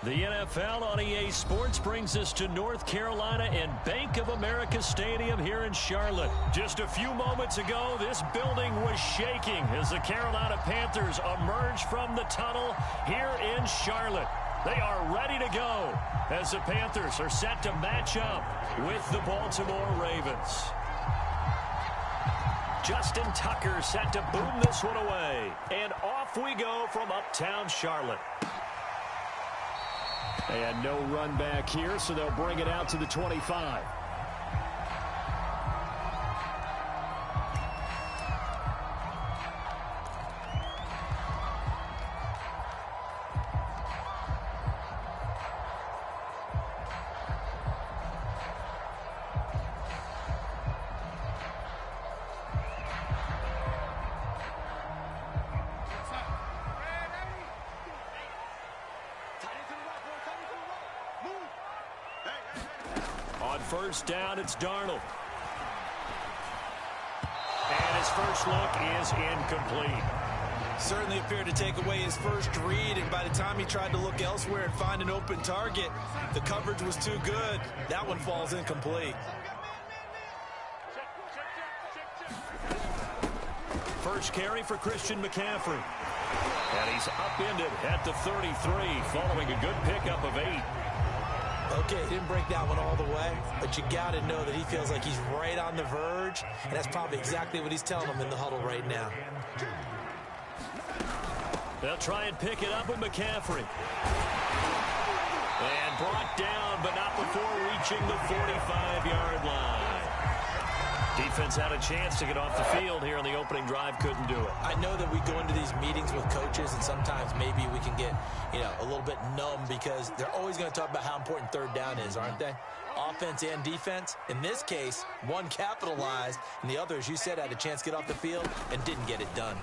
The NFL on EA Sports brings us to North Carolina and Bank of America Stadium here in Charlotte. Just a few moments ago, this building was shaking as the Carolina Panthers emerge from the tunnel here in Charlotte. They are ready to go as the Panthers are set to match up with the Baltimore Ravens. Justin Tucker set to boom this one away. And off we go from uptown Charlotte. And no run back here, so they'll bring it out to the 25. On first down, it's Darnold. And his first look is incomplete. Certainly appeared to take away his first read, and by the time he tried to look elsewhere and find an open target, the coverage was too good. That one falls incomplete. First carry for Christian McCaffrey. And he's upended at the 33 following a good pickup of 8. Okay, he didn't break that one all the way, but you got to know that he feels like he's right on the verge, and that's probably exactly what he's telling them in the huddle right now. They'll try and pick it up with McCaffrey. And brought down, but not before reaching the 45-yard line. Defense had a chance to get off the field here on the opening drive, couldn't do it. I know that we go into these meetings with coaches, and sometimes maybe we can get, a little bit numb because they're always going to talk about how important third down is, aren't they? Offense and defense. In this case, one capitalized, and the other, as you said, had a chance to get off the field and didn't get it done.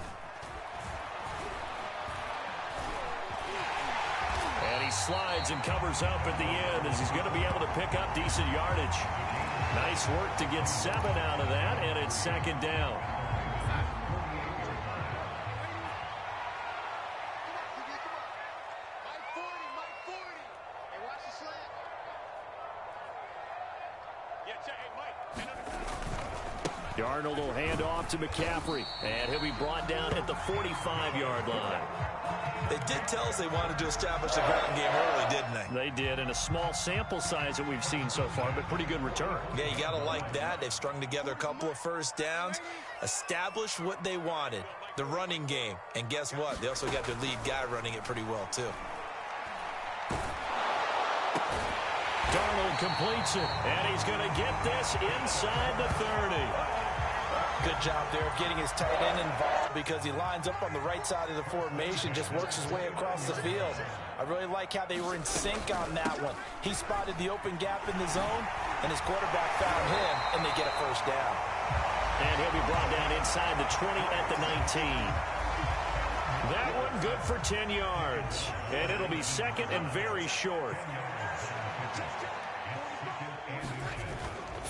And he slides and covers up at the end as he's going to be able to pick up decent yardage. Nice work to get 7 out of that, and it's second down. Darnold will hand off to McCaffrey, and he'll be brought down at the 45-yard line. They did tell us they wanted to establish the ground game early, didn't they? They did, in a small sample size that we've seen so far, but pretty good return. Yeah, you got to like that. They've strung together a couple of first downs, established what they wanted, the running game. And guess what? They also got their lead guy running it pretty well, too. Darnold completes it, and he's going to get this inside the 30. Good job there of getting his tight end involved because he lines up on the right side of the formation, just works his way across the field. I really like how they were in sync on that one. He spotted the open gap in the zone, and his quarterback found him, and they get a first down. And he'll be brought down inside the 20 at the 19. That one good for 10 yards, and it'll be second and very short.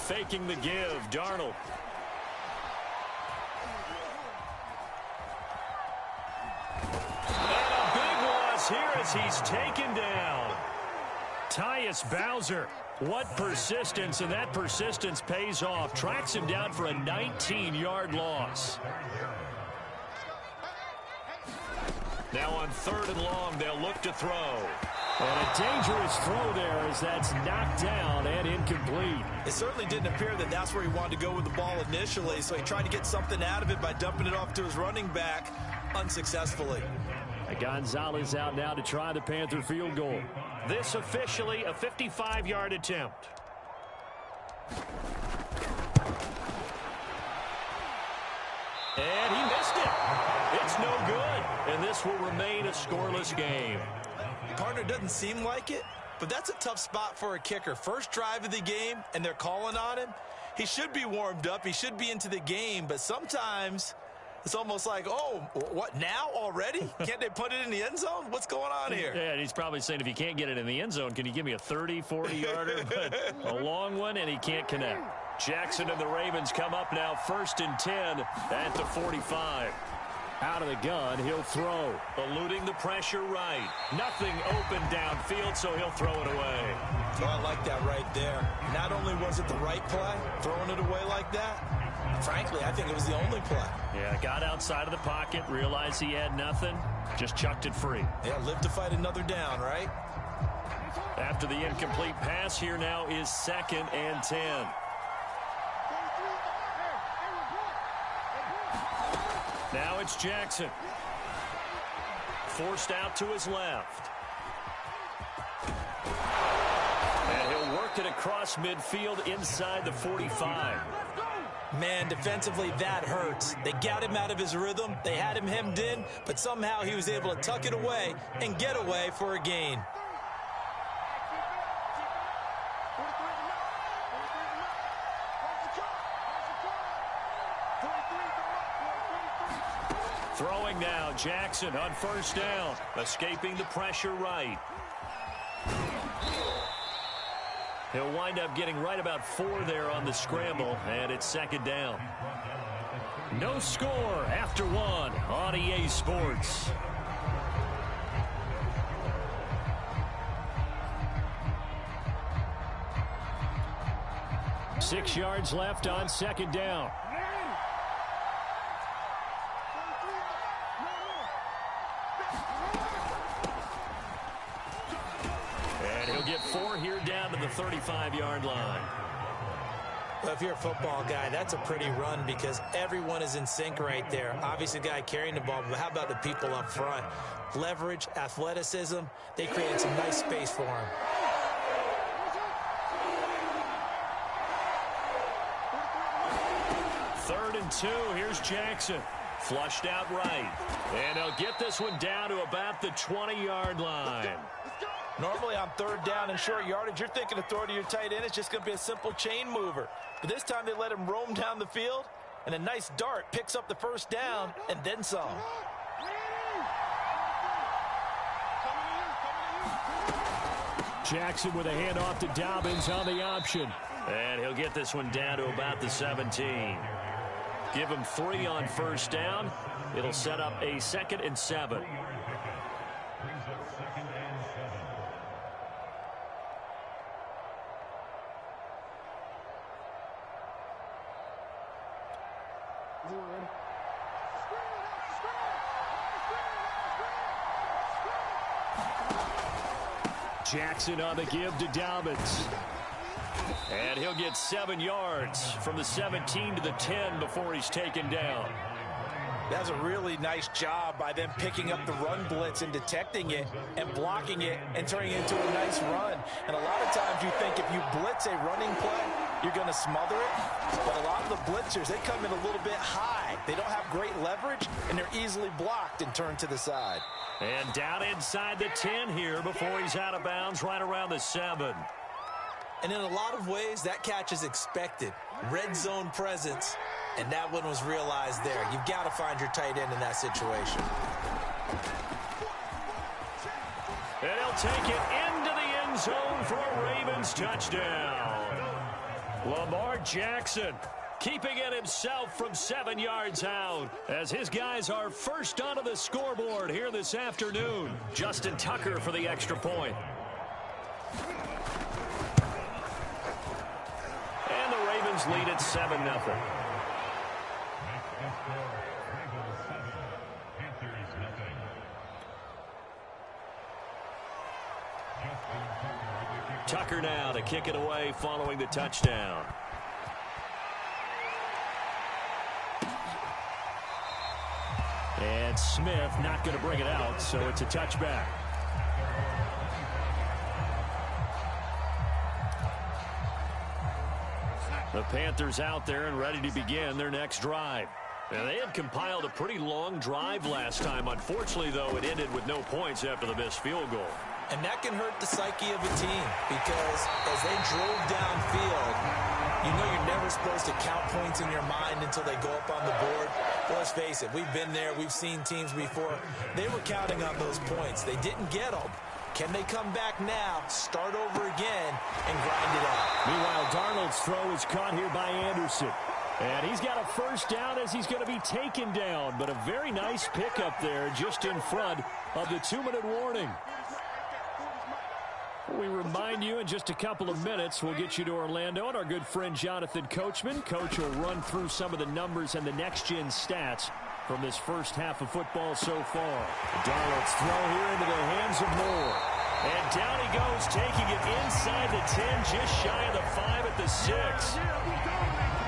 Faking the give, Darnold. Here as he's taken down. Tyus Bowser. What persistence, and that persistence pays off. Tracks him down for a 19-yard loss. Now on 3rd and long, they'll look to throw. And a dangerous throw there as that's knocked down and incomplete. It certainly didn't appear that that's where he wanted to go with the ball initially, so he tried to get something out of it by dumping it off to his running back unsuccessfully. Gonzalez out now to try the Panther field goal. This officially a 55-yard attempt. And he missed it. It's no good. And this will remain a scoreless game. Partner, doesn't seem like it, but that's a tough spot for a kicker. First drive of the game, and they're calling on him. He should be warmed up. He should be into the game, but sometimes it's almost like, oh, what, now already? Can't they put it in the end zone? What's going on here? Yeah, and he's probably saying, if you can't get it in the end zone, can you give me a 30, 40-yarder? But a long one, and he can't connect. Jackson and the Ravens come up now 1st and 10 at the 45. Out of the gun, he'll throw. Eluding the pressure right. Nothing open downfield, so he'll throw it away. Oh, I like that right there. Not only was it the right play, throwing it away like that, frankly, I think it was the only play. Yeah, got outside of the pocket, realized he had nothing, just chucked it free. Yeah, live to fight another down, right? After the incomplete pass, here now is 2nd and 10. Now it's Jackson. Forced out to his left. And he'll work it across midfield inside the 45. Man, defensively, that hurts. They got him out of his rhythm. They had him hemmed in, but somehow he was able to tuck it away and get away for a gain. Throwing now, Jackson on 1st down, escaping the pressure right. He'll wind up getting right about 4 there on the scramble, and it's 2nd down. No score after 1 on EA Sports. Six yards left on 2nd down. Get 4 here down to the 35-yard line. Well, if you're a football guy, that's a pretty run because everyone is in sync right there. Obviously, the guy carrying the ball, but how about the people up front? Leverage, athleticism, they created some nice space for him. Third and 2, here's Jackson. Flushed out right. And he'll get this one down to about the 20-yard line. Normally on 3rd down and short yardage, you're thinking of throwing to your tight end. It's just going to be a simple chain mover. But this time they let him roam down the field, and a nice dart picks up the 1st down and then some. Jackson with a handoff to Dobbins on the option. And he'll get this one down to about the 17. Give him 3 on 1st down. It'll set up a 2nd and 7. Jackson on the give to Dobbins. And he'll get 7 yards from the 17 to the 10 before he's taken down. That's a really nice job by them picking up the run blitz and detecting it and blocking it and turning it into a nice run. And a lot of times you think if you blitz a running play, you're going to smother it. But a lot of the blitzers, they come in a little bit high. They don't have great leverage, and they're easily blocked and turned to the side. And down inside the 10 here before he's out of bounds right around the 7. And in a lot of ways, that catch is expected. Red zone presence, and that one was realized there. You've got to find your tight end in that situation. And he'll take it into the end zone for a Ravens touchdown. Lamar Jackson keeping it himself from 7 yards out as his guys are first onto the scoreboard here this afternoon. Justin Tucker for the extra point. And the Ravens lead at 7-0. Tucker now to kick it away following the touchdown. And Smith not going to bring it out, so it's a touchback. The Panthers out there and ready to begin their next drive. Now, they had compiled a pretty long drive last time. Unfortunately, though, it ended with no points after the missed field goal. And that can hurt the psyche of a team because as they drove downfield, you know you're never supposed to count points in your mind until they go up on the board. Well, let's face it, we've been there. We've seen teams before. They were counting on those points. They didn't get them. Can they come back now, start over again, and grind it out? Meanwhile, Darnold's throw is caught here by Anderson. And he's got a first down as he's going to be taken down. But a very nice pickup there just in front of the 2-minute warning. We remind you in just a couple of minutes, we'll get you to Orlando and our good friend Jonathan Coachman. Coach will run through some of the numbers and the next-gen stats from this first half of football so far. Darnold's throw here into the hands of Moore. And down he goes, taking it inside the 10, just shy of the 5 at the 6.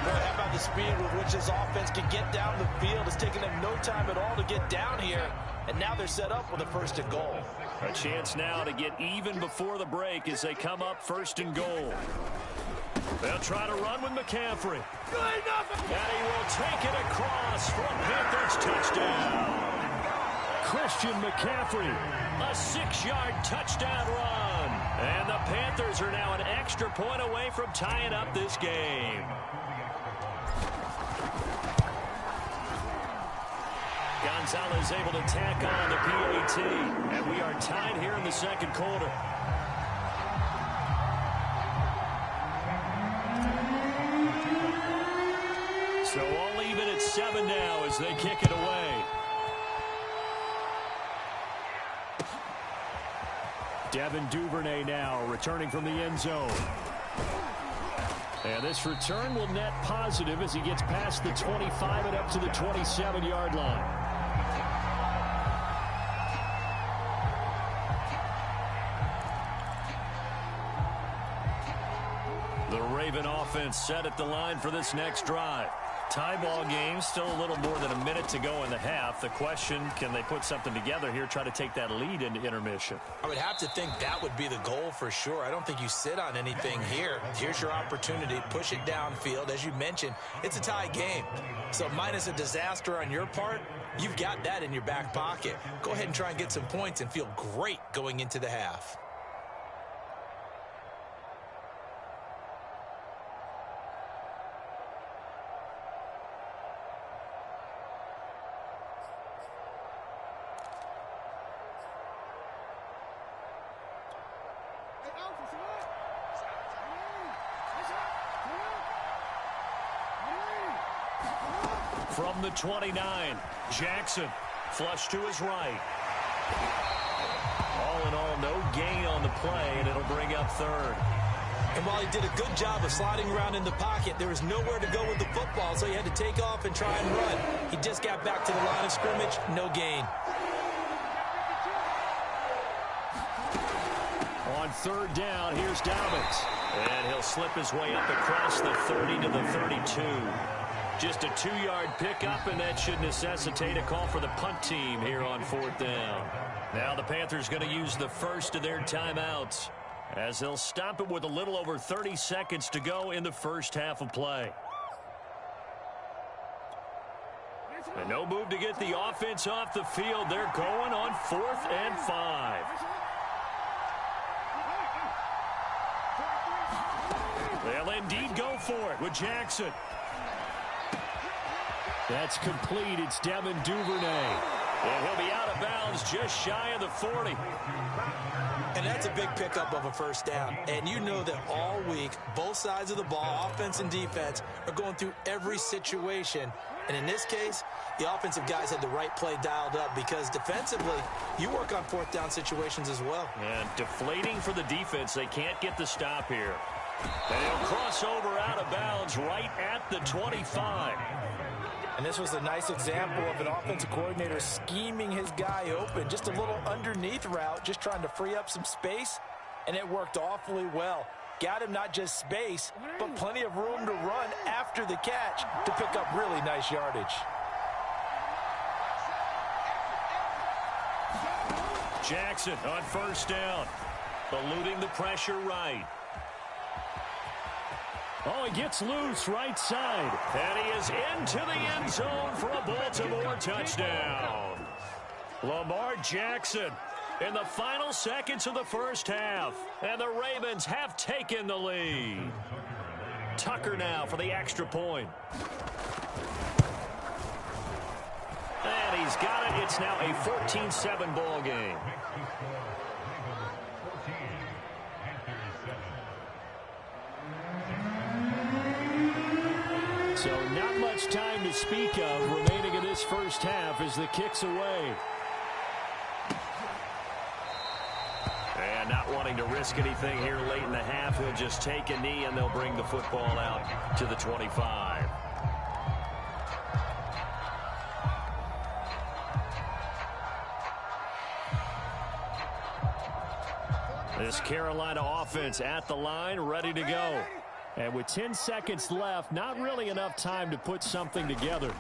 How about the speed with which this offense can get down the field? It's taken them no time at all to get down here, and now they're set up with a 1st and goal. A chance now to get even before the break as they come up 1st and goal. They'll try to run with McCaffrey. And he will take it across for a Panthers touchdown. Christian McCaffrey, a 6-yard touchdown run. And the Panthers are now an extra point away from tying up this game. Gonzalez able to tack on the PAT. And we are tied here in the second quarter. So all even at 7 now as they kick it away. Devin Duvernay now returning from the end zone. And this return will net positive as he gets past the 25 and up to the 27-yard line. The Raven offense set at the line for this next drive. Tie ball game, still a little more than a minute to go in the half. The question, can they put something together here, try to take that lead into intermission? I would have to think that would be the goal for sure. I don't think you sit on anything here. Here's your opportunity. Push it downfield. As you mentioned, it's a tie game. So minus a disaster on your part, you've got that in your back pocket. Go ahead and try and get some points and feel great going into the half. From the 29, Jackson, flush to his right. All in all, no gain on the play, and it'll bring up 3rd. And while he did a good job of sliding around in the pocket, there was nowhere to go with the football, so he had to take off and try and run. He just got back to the line of scrimmage, no gain. On 3rd down, here's Dobbins. And he'll slip his way up across the 30 to the 32. Just a 2-yard pickup, and that should necessitate a call for the punt team here on 4th down. Now the Panthers going to use the first of their timeouts as they'll stop it with a little over 30 seconds to go in the first half of play. And no move to get the offense off the field. They're going on 4th and 5. They'll indeed go for it with Jackson. That's complete. It's Devin Duvernay. And he'll be out of bounds just shy of the 40. And that's a big pickup of a 1st down. And you know that all week, both sides of the ball, offense and defense, are going through every situation. And in this case, the offensive guys had the right play dialed up because defensively, you work on 4th down situations as well. And deflating for the defense. They can't get the stop here. And he'll cross over out of bounds right at the 25. And this was a nice example of an offensive coordinator scheming his guy open. Just a little underneath route, just trying to free up some space, and it worked awfully well. Got him not just space, but plenty of room to run after the catch to pick up really nice yardage. Jackson on 1st down, eluding the pressure right. Oh, he gets loose right side. And he is into the end zone for a Baltimore touchdown. Lamar Jackson in the final seconds of the first half. And the Ravens have taken the lead. Tucker now for the extra point. And he's got it. It's now a 14-7 ball game. So to speak of remaining in this first half as the kick's away. And not wanting to risk anything here late in the half, he'll just take a knee and they'll bring the football out to the 25. This Carolina offense at the line, ready to go. And with 10 seconds left, not really enough time to put something together.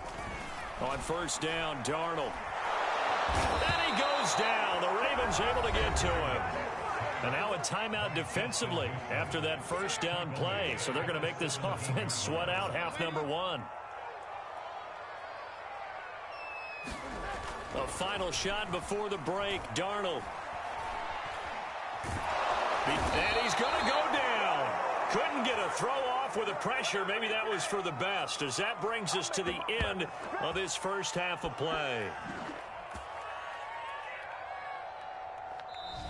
On first down, Darnold. And he goes down. The Ravens able to get to him. And now a timeout defensively after that first down play. So they're going to make this offense sweat out half number one. A final shot before the break, Darnold. And he's going to go down. Couldn't get a throw off with the pressure. Maybe that was for the best, as that brings us to the end of this first half of play.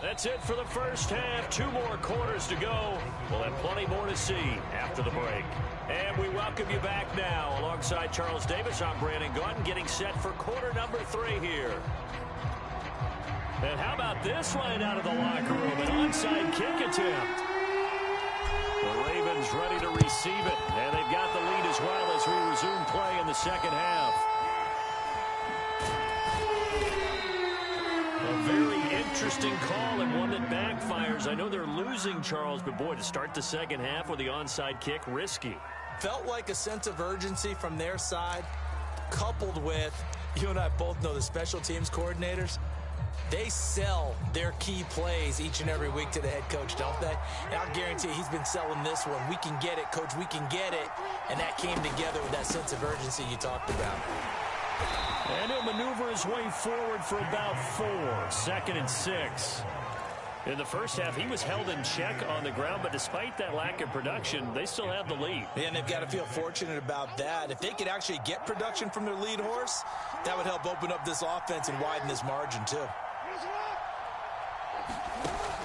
That's it for the first half. 2 more quarters to go. We'll have plenty more to see after the break. And we welcome you back now. Alongside Charles Davis, I'm Brandon Gaudin, getting set for quarter number 3 here. And how about this line out of the locker room? An onside kick attempt. The Ravens ready to receive it. And they've got the lead as well as we resume play in the second half. A very interesting call and one that backfires. I know they're losing, Charles, but boy, to start the second half with the onside kick, risky. Felt like a sense of urgency from their side, coupled with, you and I both know the special teams coordinators, they sell their key plays each and every week to the head coach, don't they? And I'll guarantee you he's been selling this one. We can get it, coach, we can get it. And that came together with that sense of urgency you talked about. And he'll maneuver his way forward for about 4. 2nd and 6. In the first half, he was held in check on the ground, but despite that lack of production, they still have the lead. And they've got to feel fortunate about that. If they could actually get production from their lead horse, that would help open up this offense and widen this margin, too.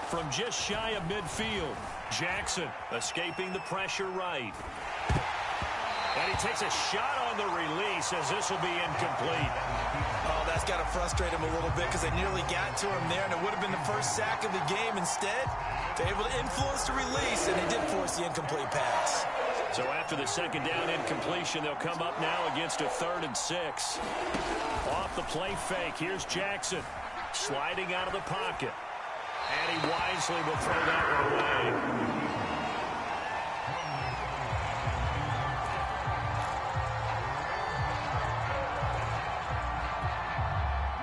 From just shy of midfield, Jackson escaping the pressure right. And he takes a shot on the release as this will be incomplete. Oh, that's got to frustrate him a little bit because they nearly got to him there, and it would have been the first sack of the game. Instead, they're able to influence the release, and they did force the incomplete pass. So after the second down incompletion, they'll come up now against a 3rd and 6. Off the play fake, here's Jackson sliding out of the pocket. And he wisely will throw that one away.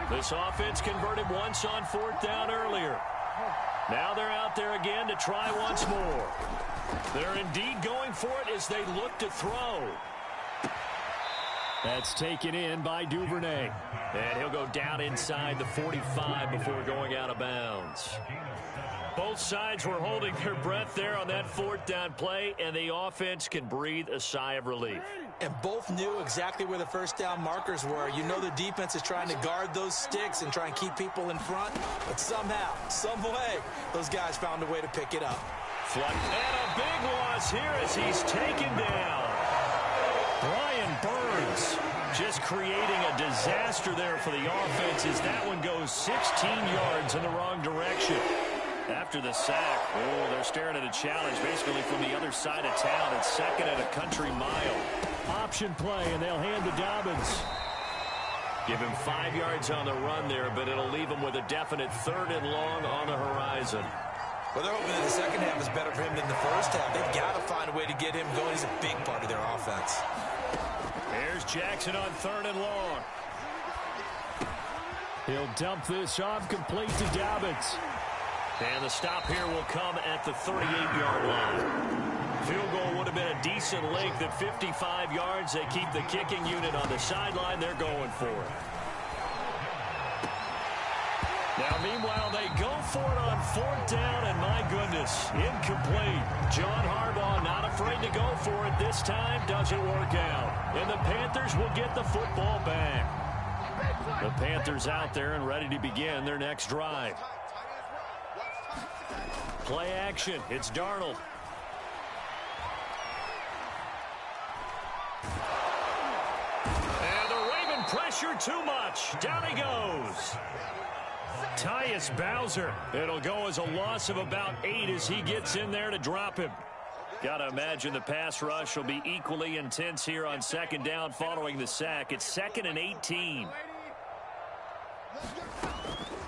This offense converted once on 4th down earlier. Now they're out there again to try once more. They're indeed going for it as they look to throw. That's taken in by Duvernay. And he'll go down inside the 45 before going out of bounds. Both sides were holding their breath there on that 4th down play, and the offense can breathe a sigh of relief. And both knew exactly where the first down markers were. You know the defense is trying to guard those sticks and try and keep people in front, but somehow, some way, those guys found a way to pick it up. And a big loss here as he's taken down. Brian Burns just creating a disaster there for the offense as that one goes 16 yards in the wrong direction. After the sack, they're staring at a challenge basically from the other side of town. It's 2nd and a country mile. Option play, and they'll hand to Dobbins. Give him 5 yards on the run there, but it'll leave him with a definite 3rd and long on the horizon. Well, they're hoping that the second half is better for him than the first half. They've got to find a way to get him going. He's a big part of their offense. Here's Jackson on 3rd and long. He'll dump this off complete to Dobbins. And the stop here will come at the 38-yard line. Field goal would have been a decent length at 55 yards. They keep the kicking unit on the sideline. They're going for it. Now, meanwhile, they go for it on 4th down, and my goodness, incomplete. John Harbaugh not afraid to go for it this time. Doesn't work out. And the Panthers will get the football back. The Panthers out there and ready to begin their next drive. Play action. It's Darnold. pressure too much. Down he goes. Tyus Bowser. It'll go as a loss of about 8 as he gets in there to drop him. Got to imagine the pass rush will be equally intense here on second down following the sack. It's 2nd and 18.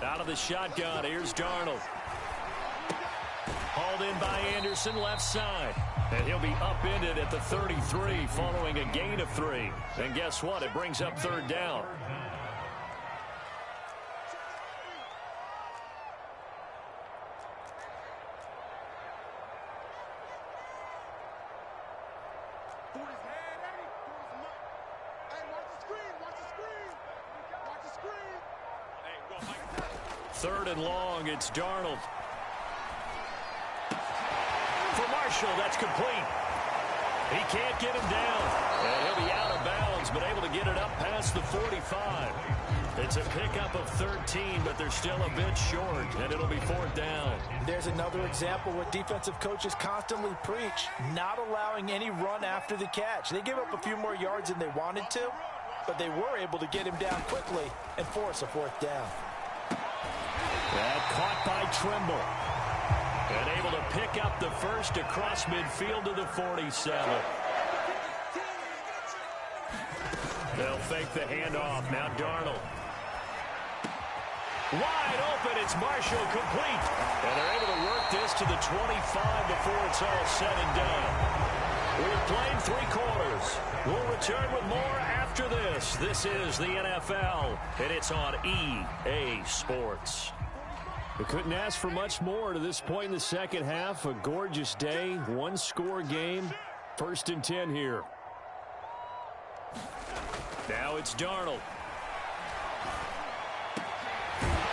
Out of the shotgun, here's Darnold. Hauled in by Anderson, left side. And he'll be upended at the 33 following a gain of 3. And guess what? It brings up 3rd down. Third and long, it's Darnold. For Marshall, that's complete. He can't get him down. And he'll be out of bounds, but able to get it up past the 45. It's a pickup of 13, but they're still a bit short, and it'll be 4th down. There's another example what defensive coaches constantly preach, not allowing any run after the catch. They gave up a few more yards than they wanted to, but they were able to get him down quickly and force a 4th down. That caught by Trimble. And able to pick up the first across midfield to the 47. They'll fake the handoff. Now Darnold. Wide open. It's Marshall, complete. And they're able to work this to the 25 before it's all said and done. We've played 3 quarters. We'll return with more after this. This is the NFL, and it's on EA Sports. We couldn't ask for much more to this point in the second half. A gorgeous day, 1-score game. 1st and 10 here. Now it's Darnold.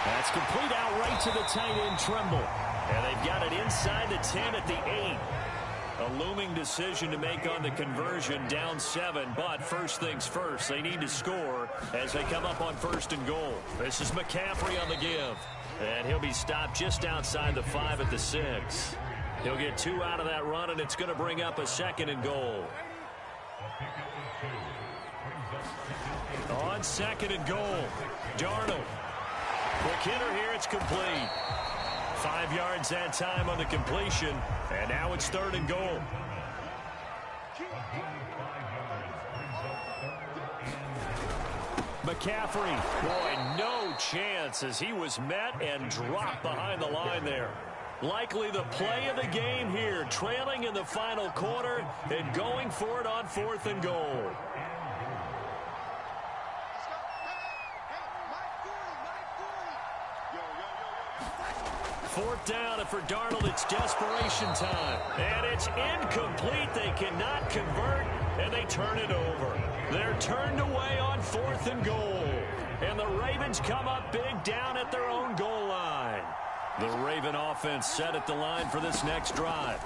That's complete out right to the tight end, Trimble. And they've got it inside the 10 at the 8. A looming decision to make on the conversion, down 7. But first things first, they need to score as they come up on 1st and goal. This is McCaffrey on the give. And he'll be stopped just outside the 5 at the 6. He'll get 2 out of that run, and it's going to bring up a 2nd and goal. On 2nd and goal, Darnold. Quick hitter here, it's complete. 5 yards that time on the completion, and now it's 3rd and goal. McCaffrey, boy, no chance as he was met and dropped behind the line there. Likely the play of the game here, trailing in the final quarter and going for it on 4th and goal. Fourth down, and for Darnold, it's desperation time. And it's incomplete. They cannot convert, and they turn it over. They're turned away on 4th and goal. And the Ravens come up big down at their own goal line. The Raven offense set at the line for this next drive.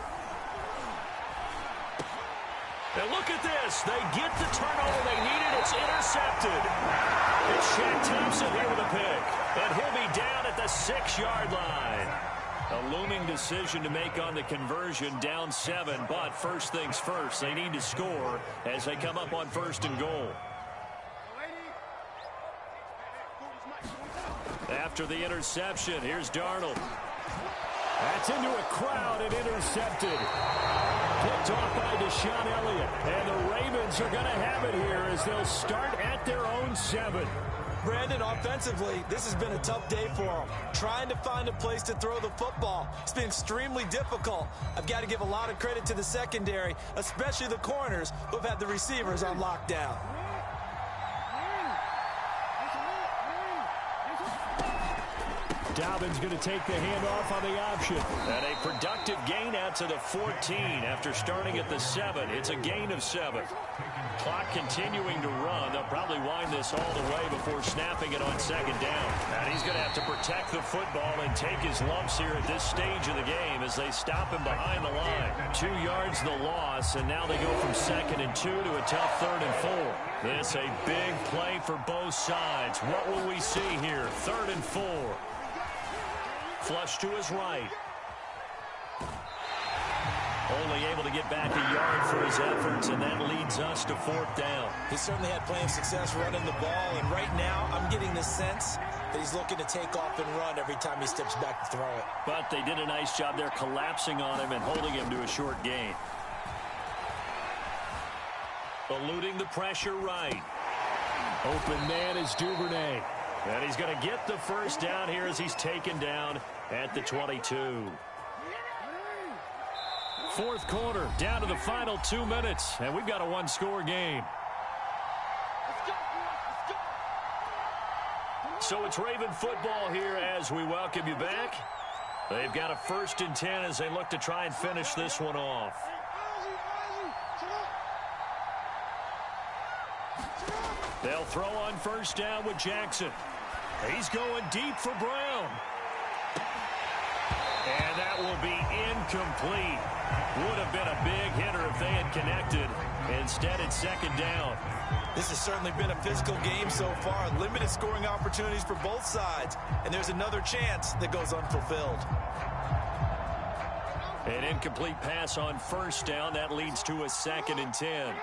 And look at this. They get the turnover they needed. It's intercepted. It's Shaq Thompson here with a pick. And he'll be down at the 6-yard line. A looming decision to make on the conversion, down 7. But first things first, they need to score as they come up on 1st and goal. After the interception, here's Darnold. That's into a crowd and intercepted. Picked off by Deshaun Elliott. And the Ravens are going to have it here as they'll start at their own 7. Brandon, offensively, this has been a tough day for them. Trying to find a place to throw the football. It's been extremely difficult. I've got to give a lot of credit to the secondary, especially the corners who have had the receivers on lockdown. Dobbins going to take the handoff on the option. And a productive gain out to the 14 after starting at the 7. It's a gain of 7. Clock continuing to run. They'll probably wind this all the way before snapping it on 2nd down. And he's going to have to protect the football and take his lumps here at this stage of the game as they stop him behind the line. 2 yards the loss, and now they go from 2nd and 2 to a tough 3rd and 4. This a big play for both sides. What will we see here? 3rd and 4. Flush to his right. Only able to get back a yard for his efforts, and that leads us to 4th down. He certainly had plenty of success running the ball, and right now I'm getting the sense that he's looking to take off and run every time he steps back to throw it. But they did a nice job there collapsing on him and holding him to a short gain. Eluding the pressure right. Open man is Duvernay. And he's going to get the first down here as he's taken down at the 22. 4th quarter, down to the final 2 minutes, and we've got a one-score game. So it's Raven football here as we welcome you back. They've got a 1st and 10 as they look to try and finish this one off. They'll throw on 1st down with Jackson. He's going deep for Brown. And that will be incomplete. Would have been a big hitter if they had connected. Instead, it's 2nd down. This has certainly been a physical game so far. Limited scoring opportunities for both sides. And there's another chance that goes unfulfilled. An incomplete pass on 1st down. That leads to a 2nd and 10.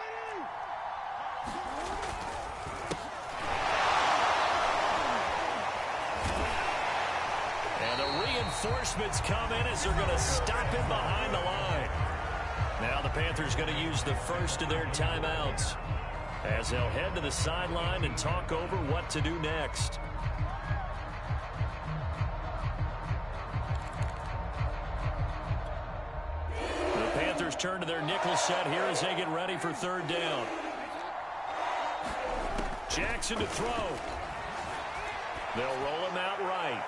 Reinforcements come in as they're going to stop him behind the line. Now the Panthers going to use the first of their timeouts as they'll head to the sideline and talk over what to do next. The Panthers turn to their nickel set here as they get ready for 3rd down. Jackson to throw. They'll roll him out right.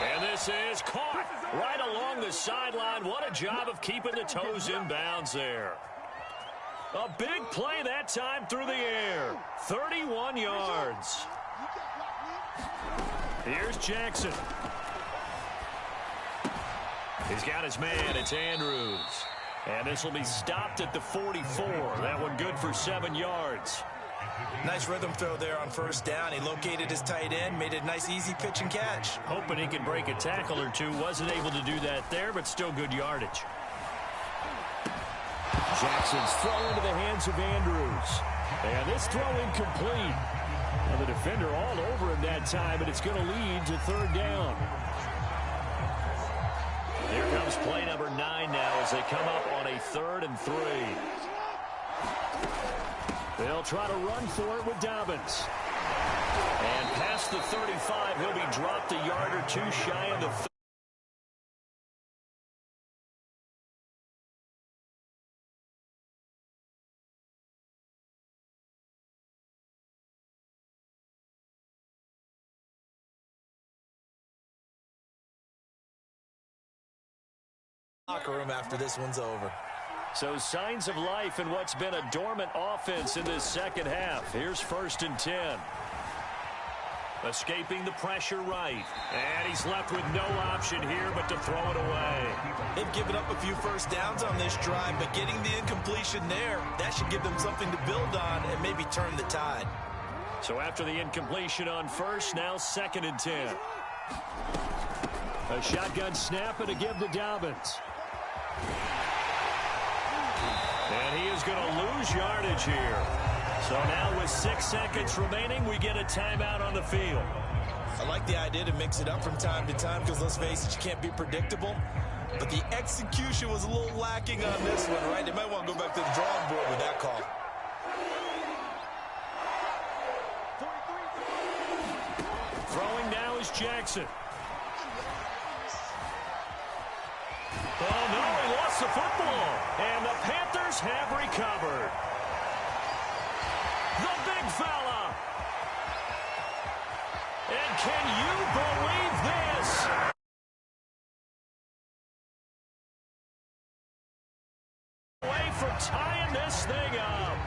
And this is caught right along the sideline. What a job of keeping the toes in bounds there. A big play that time through the air. 31 yards. Here's Jackson. He's got his man. It's Andrews. And this will be stopped at the 44. That one good for 7 yards. Nice rhythm throw there on 1st down. He located his tight end, made a nice easy pitch and catch. Hoping he could break a tackle or two. Wasn't able to do that there, but still good yardage. Jackson's throw into the hands of Andrews. And this throw incomplete. And the defender all over him that time, and it's going to lead to 3rd down. Here comes play number 9 now as they come up on a 3rd and 3. They'll try to run for it with Dobbins. And past the 35, he'll be dropped a yard or two shy of the 30. Locker room after this one's over. So signs of life in what's been a dormant offense in this 2nd half. Here's 1st and 10. Escaping the pressure right. And he's left with no option here but to throw it away. They've given up a few 1st downs on this drive, but getting the incompletion there, that should give them something to build on and maybe turn the tide. So after the incompletion on 1st, now 2nd and 10. A shotgun snap and a give to Dobbins. And he is going to lose yardage here. So now with 6 seconds remaining, we get a timeout on the field. I like the idea to mix it up from time to time because, let's face it, you can't be predictable. But the execution was a little lacking on this one, right? They might want to go back to the drawing board with that call. Throwing now is Jackson. Oh, no, he lost the football. And the Panthers have recovered. The big fella. And can you believe this? Away from tying this thing up.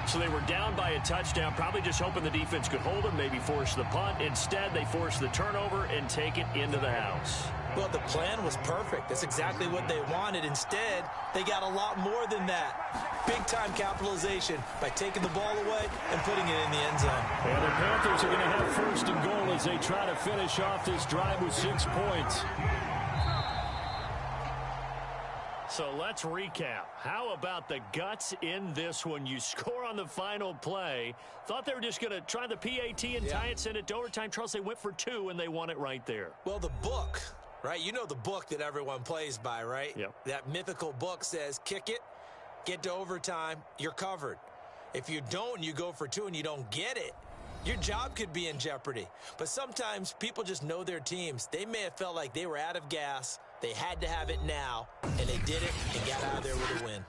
So they were down by a touchdown, probably just hoping the defense could hold them, maybe force the punt. Instead, they forced the turnover and take it into the house. Well, the plan was perfect. That's exactly what they wanted. Instead, they got a lot more than that. Big-time capitalization by taking the ball away and putting it in the end zone. And the Panthers are going to have 1st and goal as they try to finish off this drive with 6 points. So let's recap. How about the guts in this one? You score on the final play. Thought they were just going to try the PAT and tie it, send it to overtime. Charles, they went for 2, and they won it right there. Well, the book, right? You know the book that everyone plays by, right? Yep. That mythical book says, kick it, get to overtime, you're covered. If you don't and you go for 2 and you don't get it, your job could be in jeopardy. But sometimes people just know their teams. They may have felt like they were out of gas. They had to have it now, and they did it and got out of there with a win.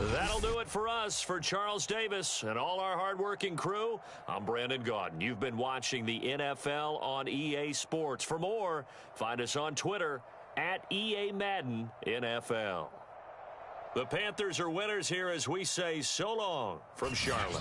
That'll do it for us. For Charles Davis and all our hardworking crew, I'm Brandon Gaudin. You've been watching the NFL on EA Sports. For more, find us on Twitter at EA Madden NFL. The Panthers are winners here as we say so long from Charlotte.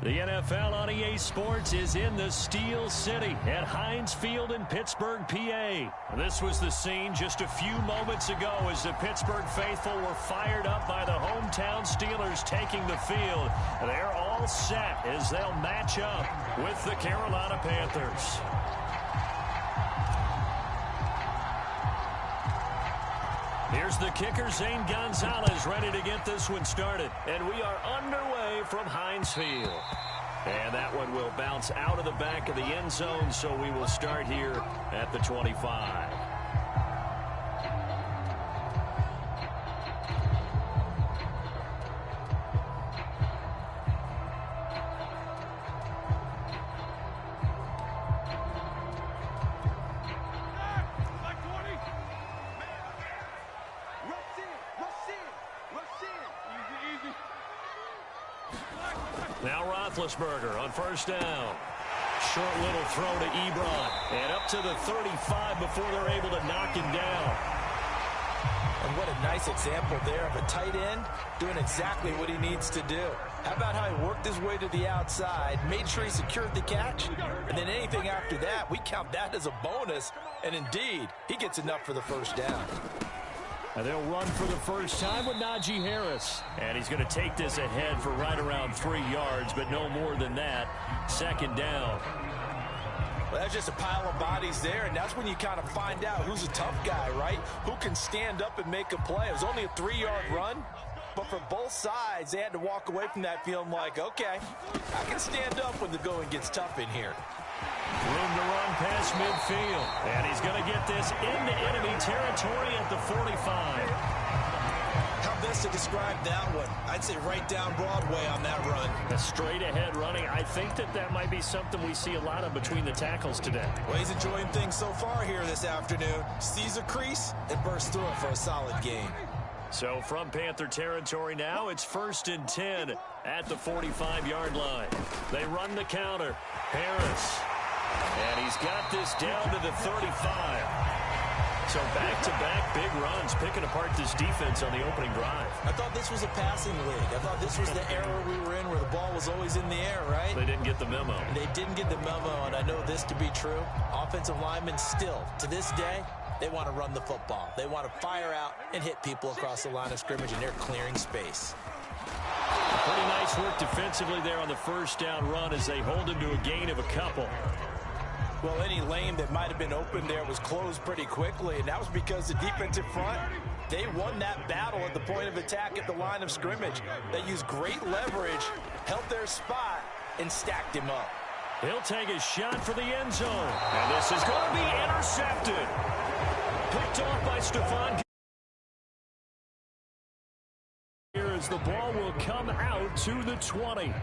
The NFL on EA Sports is in the Steel City at Heinz Field in Pittsburgh, PA. This was the scene just a few moments ago as the Pittsburgh faithful were fired up by the hometown Steelers taking the field. They're all set as they'll match up with the Carolina Panthers. Here's the kicker, Zane Gonzalez, ready to get this one started. And we are underway from Heinz Field. And that one will bounce out of the back of the end zone, so we will start here at the 25. Now Roethlisberger on first down. Short little throw to Ebron. And up to the 35 before they're able to knock him down. And what a nice example there of a tight end doing exactly what he needs to do. How about how he worked his way to the outside, made sure he secured the catch, and then anything after that, we count that as a bonus. And indeed, he gets enough for the first down. And they'll run for the first time with Najee Harris. And he's going to take this ahead for right around 3 yards, but no more than that. Second down. Well, that's just a pile of bodies there, and that's when you kind of find out who's a tough guy, right? Who can stand up and make a play. It was only a 3-yard run, but for both sides, they had to walk away from that feeling like, okay, I can stand up when the going gets tough in here. Room to run past midfield. And he's going to get this into enemy territory at the 45. How best to describe that one? I'd say right down Broadway on that run. A straight ahead running. I think that might be something we see a lot of between the tackles today. Well, he's enjoying things so far here this afternoon. Sees a crease and bursts through it for a solid game. So from Panther territory now, it's 1st and 10 at the 45-yard line. They run the counter. Harris. And he's got this down to the 35. So back-to-back big runs, picking apart this defense on the opening drive. I thought this was a passing league. I thought this was the era we were in where the ball was always in the air, right? They didn't get the memo. They didn't get the memo, and I know this to be true. Offensive linemen still, to this day, they want to run the football. They want to fire out and hit people across the line of scrimmage, and they're clearing space. Pretty nice work defensively there on the first down run as they hold him to a gain of a couple. Well, any lane that might have been open there was closed pretty quickly, and that was because the defensive front, they won that battle at the point of attack at the line of scrimmage. They used great leverage, held their spot, and stacked him up. He'll take a shot for the end zone. And this is going to be intercepted. Picked off by Stephon. Here as the ball will come out to the 20.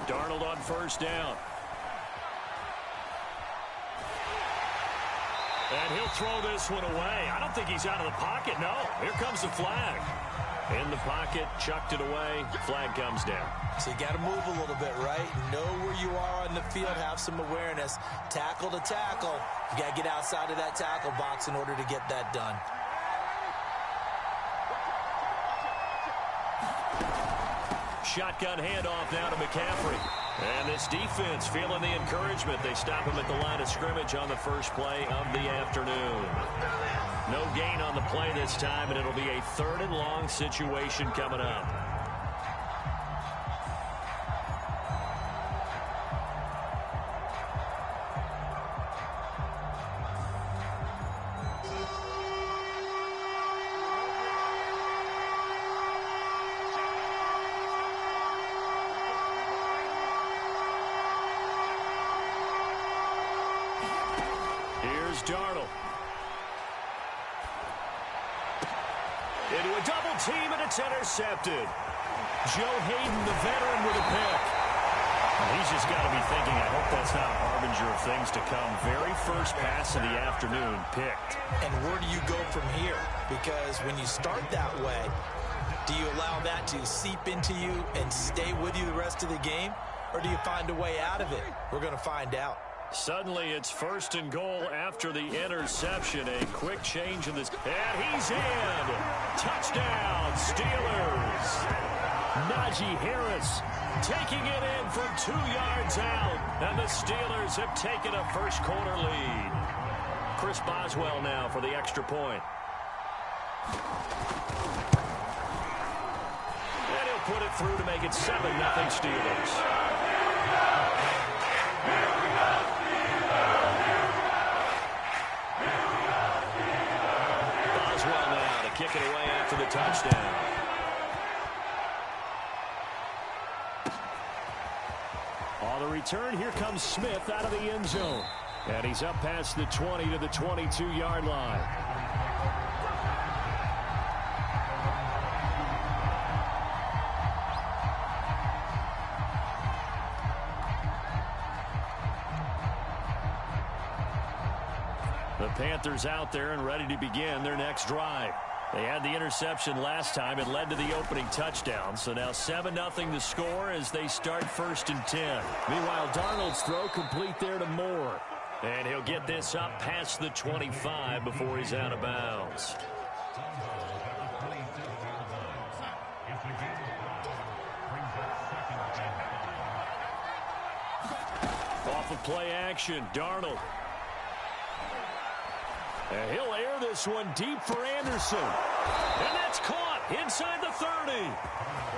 Darnold on first down. And he'll throw this one away. I don't think he's out of the pocket. No, here comes the flag. In the pocket, chucked it away. Flag comes down. So you got to move a little bit, right? Know where you are on the field. Have some awareness. Tackle to tackle. You got to get outside of that tackle box in order to get that done. Shotgun handoff now to McCaffrey. And this defense feeling the encouragement. They stop him at the line of scrimmage on the first play of the afternoon. No gain on the play this time, and it'll be a 3rd and long situation coming up. Darnold. Into a double team, and it's intercepted. Joe Hayden, the veteran, with a pick. He's just got to be thinking, I hope that's not a harbinger of things to come. Very first pass of the afternoon picked. And where do you go from here? Because when you start that way, do you allow that to seep into you and stay with you the rest of the game? Or do you find a way out of it? We're going to find out. Suddenly it's 1st and goal after the interception. A quick change in this. And he's in. Touchdown, Steelers. Najee Harris taking it in from 2 yards out. And the Steelers have taken a first quarter lead. Chris Boswell now for the extra point. And he'll put it through to make it 7-0 Steelers. Kick it away after the touchdown. On the return, here comes Smith out of the end zone. And he's up past the 20 to the 22-yard line. Panthers out there and ready to begin their next drive. They had the interception last time. It led to the opening touchdown. So now 7-0 to score as they start 1st and 10. Meanwhile, Darnold's throw complete there to Moore. And he'll get this up past the 25 before he's out of bounds. Off of play action, Darnold. And he'll air this one deep for Anderson. And that's caught inside the 30.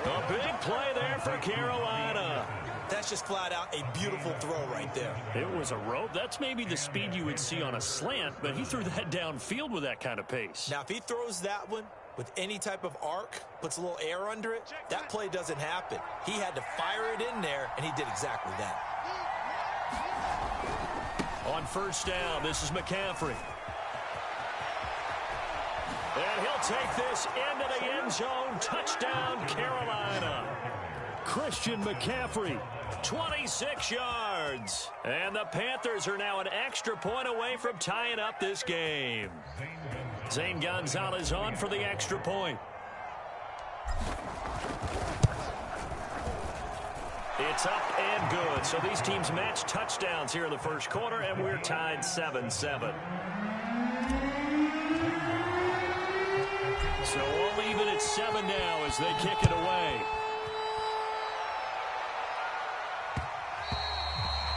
A big play there for Carolina. That's just flat out a beautiful throw right there. It was a rope. That's maybe the speed you would see on a slant, but he threw that downfield with that kind of pace. Now, if he throws that one with any type of arc, puts a little air under it, that play doesn't happen. He had to fire it in there, and he did exactly that. On 1st down, this is McCaffrey. And he'll take this into the end zone. Touchdown, Carolina. Christian McCaffrey, 26 yards. And the Panthers are now an extra point away from tying up this game. Zane Gonzalez on for the extra point. It's up and good. So these teams match touchdowns here in the first quarter, and we're tied 7-7. So all even at 7 now as they kick it away.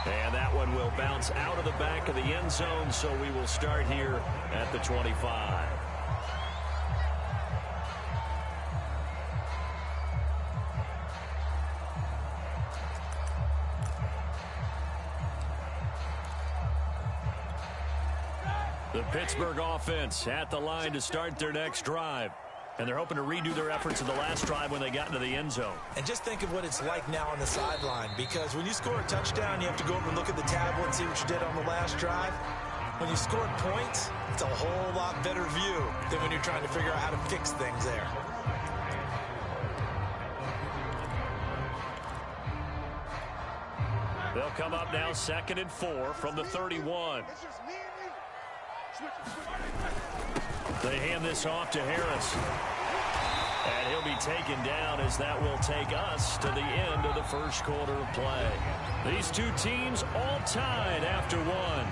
And that one will bounce out of the back of the end zone, so we will start here at the 25. The Pittsburgh offense at the line to start their next drive. And they're hoping to redo their efforts in the last drive when they got into the end zone. And just think of what it's like now on the sideline, because when you score a touchdown, you have to go over and look at the tablet and see what you did on the last drive. When you scored points, it's a whole lot better view than when you're trying to figure out how to fix things there. They'll come up now 2nd and 4 from the 31. They hand this off to Harris. And he'll be taken down as that will take us to the end of the first quarter of play. These two teams all tied after one.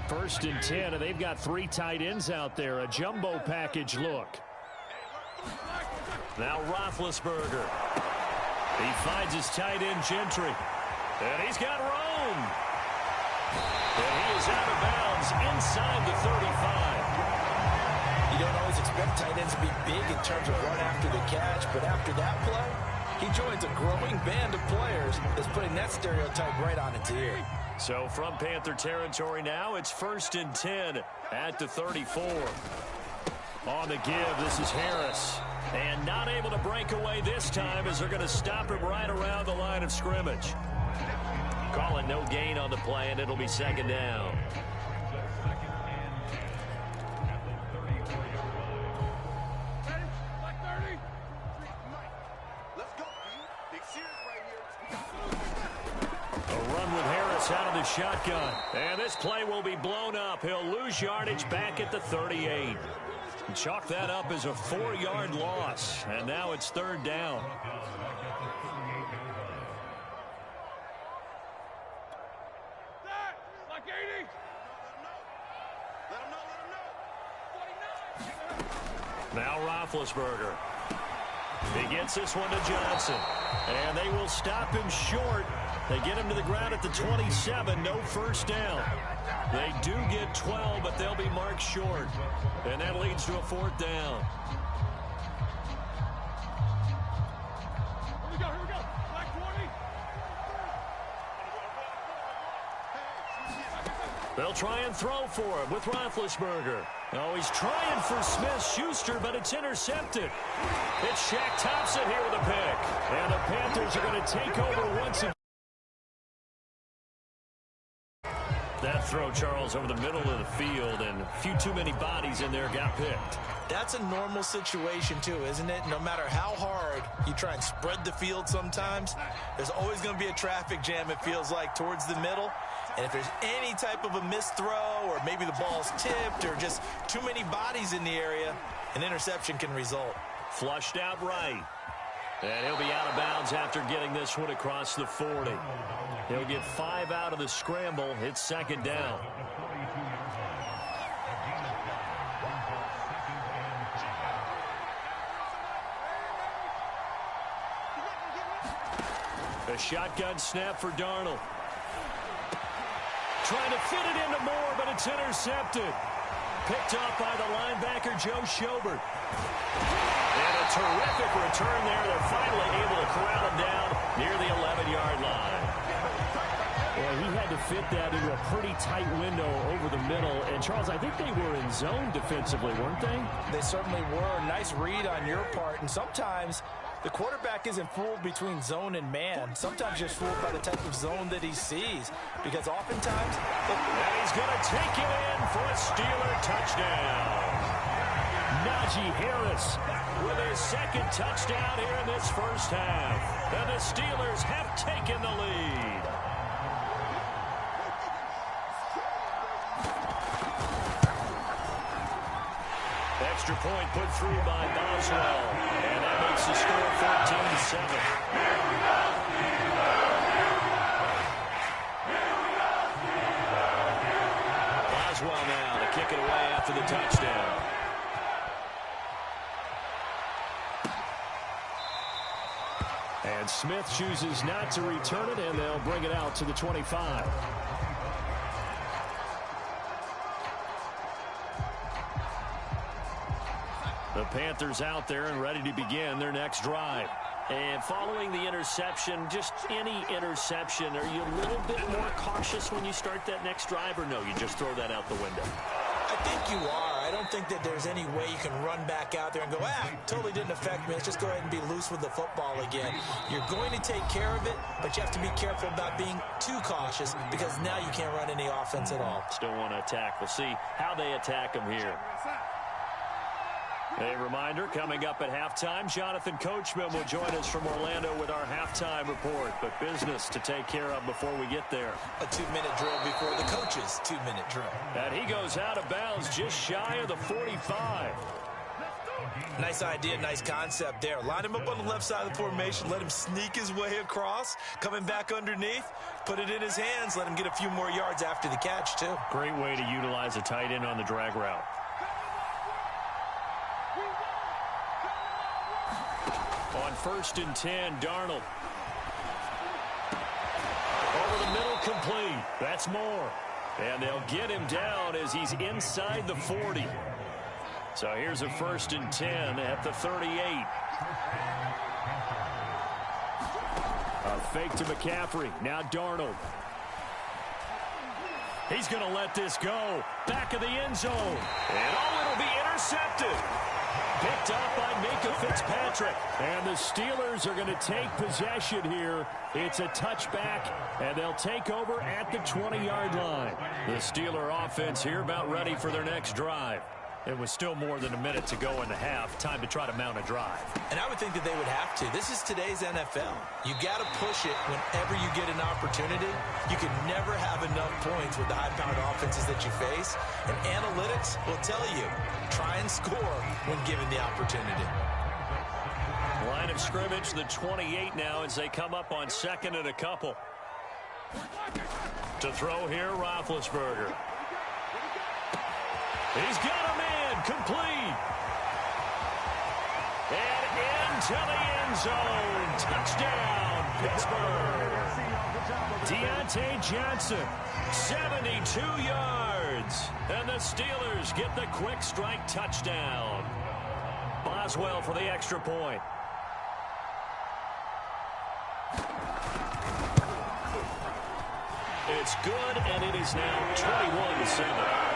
First and 10, and they've got 3 tight ends out there. A jumbo package look. Now Roethlisberger. He finds his tight end, Gentry. And he's got Rome. And he is out of bounds inside the 35. You don't always expect tight ends to be big in terms of run after the catch, but after that play, he joins a growing band of players that's putting that stereotype right on its ear. So from Panther territory now, it's 1st and 10 at the 34. On the give, this is Harris. And not able to break away this time as they're going to stop him right around the line of scrimmage. Calling no gain on the play, and it'll be 2nd down. A run with Harris out of the shotgun. And this play will be blown up. He'll lose yardage back at the 38. Chalk that up as a 4-yard loss. And now it's 3rd down. Now Roethlisberger. He gets this one to Johnson. And they will stop him short. They get him to the ground at the 27. No first down. They do get 12, but they'll be marked short. And that leads to a 4th down. Here we go. Black 20. They'll try and throw for him with Roethlisberger. Oh, he's trying for Smith-Schuster, but it's intercepted. It's Shaq Thompson here with a pick. And the Panthers are going to take over once again. That throw, Charles, over the middle of the field, and a few too many bodies in there got picked. That's a normal situation, too, isn't it? No matter how hard you try and spread the field sometimes, there's always going to be a traffic jam, it feels like, towards the middle. And if there's any type of a missed throw or maybe the ball's tipped or just too many bodies in the area, an interception can result. Flushed out right. And he'll be out of bounds after getting this one across the 40. He'll get 5 out of the scramble. It's second down. A shotgun snap for Darnold. Trying to fit it into Moore, but it's intercepted. Picked off by the linebacker, Joe Schobert. And a terrific return there. They're finally able to corral him down near the 11-yard line. Well, he had to fit that into a pretty tight window over the middle. And, Charles, I think they were in zone defensively, weren't they? They certainly were. Nice read on your part. And sometimes the quarterback isn't fooled between zone and man. Sometimes you're fooled by the type of zone that he sees. Because oftentimes... And he's going to take it in for a Steeler touchdown. Najee Harris with his second touchdown here in this first half. And the Steelers have taken the lead. Extra point put through by Boswell. And that makes the score 14-7. Boswell now to kick it away after the touchdown. And Smith chooses not to return it, and they'll bring it out to the 25. The Panthers out there and ready to begin their next drive. And following the interception, just any interception, are you a little bit more cautious when you start that next drive, or no, you just throw that out the window? I think you are. I don't think that there's any way you can run back out there and go, totally didn't affect me. Let's just go ahead and be loose with the football again. You're going to take care of it, but you have to be careful about being too cautious because now you can't run any offense at all. Still want to attack. We'll see how they attack them here. A reminder, coming up at halftime, Jonathan Coachman will join us from Orlando with our halftime report. But business to take care of before we get there. A 2-minute drill before the coach's 2-minute drill. And he goes out of bounds just shy of the 45. Nice idea, nice concept there. Line him up on the left side of the formation, let him sneak his way across, coming back underneath, put it in his hands, let him get a few more yards after the catch, too. Great way to utilize a tight end on the drag route. On 1st and 10, Darnold. Over the middle, complete. That's Moore. And they'll get him down as he's inside the 40. So here's a 1st and 10 at the 38. A fake to McCaffrey. Now Darnold. He's going to let this go. Back of the end zone. And it'll be intercepted. Picked up by Minkah Fitzpatrick. And the Steelers are going to take possession here. It's a touchback, and they'll take over at the 20-yard line. The Steeler offense here about ready for their next drive. It was still more than a minute to go in the half. Time to try to mount a drive. And I would think that they would have to. This is today's NFL. You got to push it whenever you get an opportunity. You can never have enough points with the high-powered offenses that you face. And analytics will tell you, try and score when given the opportunity. Line of scrimmage, the 28 now as they come up on 2nd and a couple. To throw here, Roethlisberger. He's got a man, complete. And into the end zone. Touchdown, Pittsburgh. Deontay Johnson, 72 yards. And the Steelers get the quick strike touchdown. Boswell for the extra point. It's good, and it is now 21-7.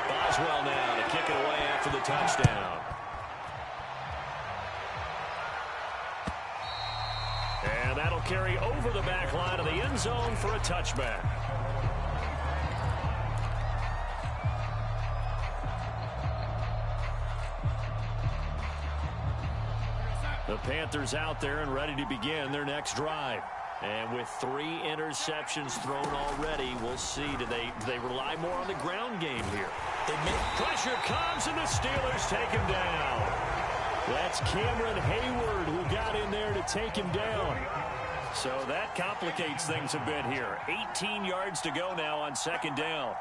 Boswell now to kick it away after the touchdown. That'll carry over the back line of the end zone for a touchback. The Panthers out there and ready to begin their next drive. And with 3 interceptions thrown already, we'll see. Do they rely more on the ground game here? Pressure comes, and the Steelers take him down. That's Cameron Hayward who got in there to take him down. So that complicates things a bit here. 18 yards to go now on second down.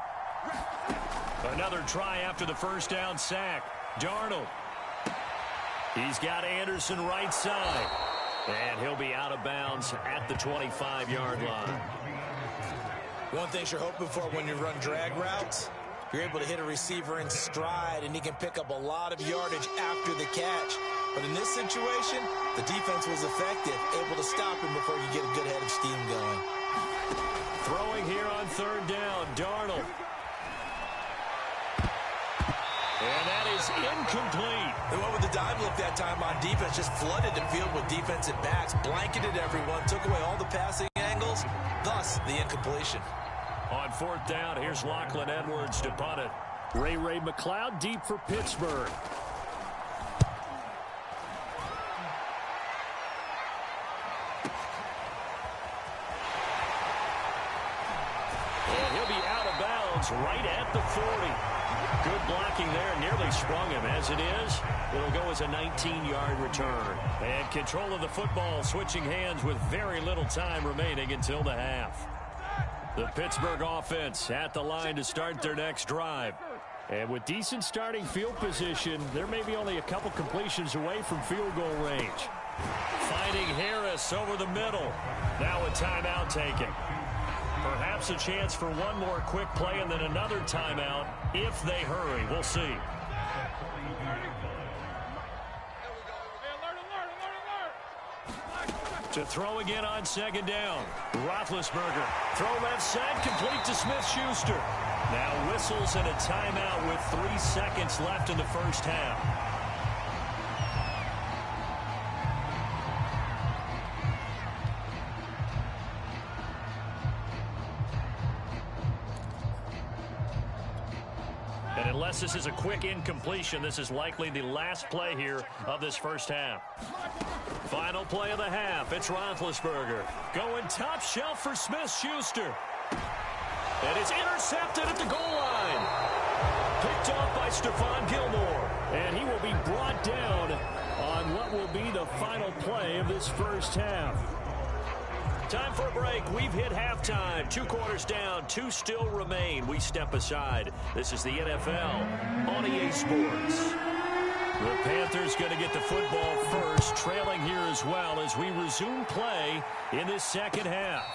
Another try after the first down sack. Darnold. He's got Anderson right side. And he'll be out of bounds at the 25-yard line. One thing you're hoping for when you run drag routes, you're able to hit a receiver in stride, and he can pick up a lot of yardage after the catch. But in this situation, the defense was effective, able to stop him before you get a good head of steam going. Throwing here on third down, Darnold. And that is incomplete. They went with the dive look that time on defense, just flooded the field with defensive backs, blanketed everyone, took away all the passing angles, thus the incompletion. On fourth down, here's Lachlan Edwards to punt it. Ray McLeod deep for Pittsburgh. And he'll be out of bounds right at the 40. Good blocking there, nearly sprung him. As it is, it'll go as a 19-yard return. And control of the football switching hands with very little time remaining until the half. The Pittsburgh offense at the line to start their next drive. And with decent starting field position, there may be only a couple completions away from field goal range. Finding Harris over the middle. Now a timeout taken. Perhaps a chance for one more quick play and then another timeout if they hurry. We'll see. To throw again on second down. Roethlisberger. Throw left side, complete to Smith-Schuster. Now whistles and a timeout with 3 seconds left in the first half. And unless this is a quick incompletion, this is likely the last play here of this first half. Final play of the half. It's Roethlisberger going top shelf for Smith-Schuster. And it's intercepted at the goal line. Picked off by Stephon Gilmore. And he will be brought down on what will be the final play of this first half. Time for a break. We've hit halftime. 2 quarters down. 2 still remain. We step aside. This is the NFL on EA Sports. The Panthers going to get the football first, trailing here as well as we resume play in this second half.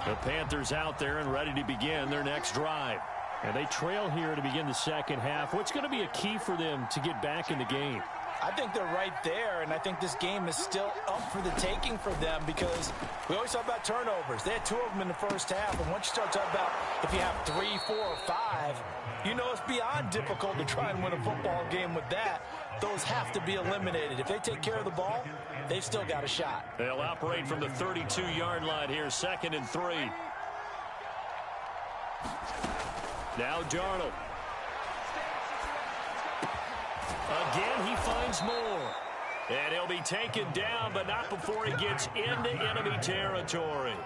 The Panthers out there and ready to begin their next drive. And they trail here to begin the second half. What's going to be a key for them to get back in the game? I think they're right there, and I think this game is still up for the taking for them because we always talk about turnovers. They had 2 of them in the first half, and once you start talking about if you have 3, 4, or 5, you know it's beyond difficult to try and win a football game with that. Those have to be eliminated. If they take care of the ball, they've still got a shot. They'll operate from the 32-yard line here, 2nd and 3. Now Darnold. Again, he finds more. And he'll be taken down, but not before he gets into enemy territory.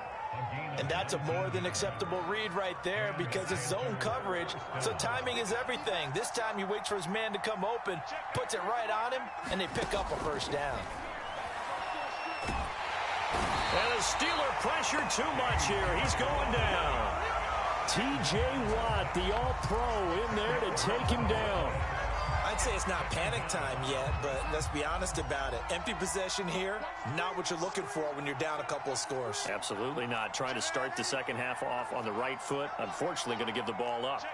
And that's a more than acceptable read right there because it's zone coverage, so timing is everything. This time he waits for his man to come open, puts it right on him, and they pick up a first down. And the Steeler pressure too much here. He's going down. T.J. Watt, the all-pro, in there to take him down. I'd say it's not panic time yet, but let's be honest about it. Empty possession here, not what you're looking for when you're down a couple of scores. Absolutely not. Trying to start the second half off on the right foot. Unfortunately, going to give the ball up.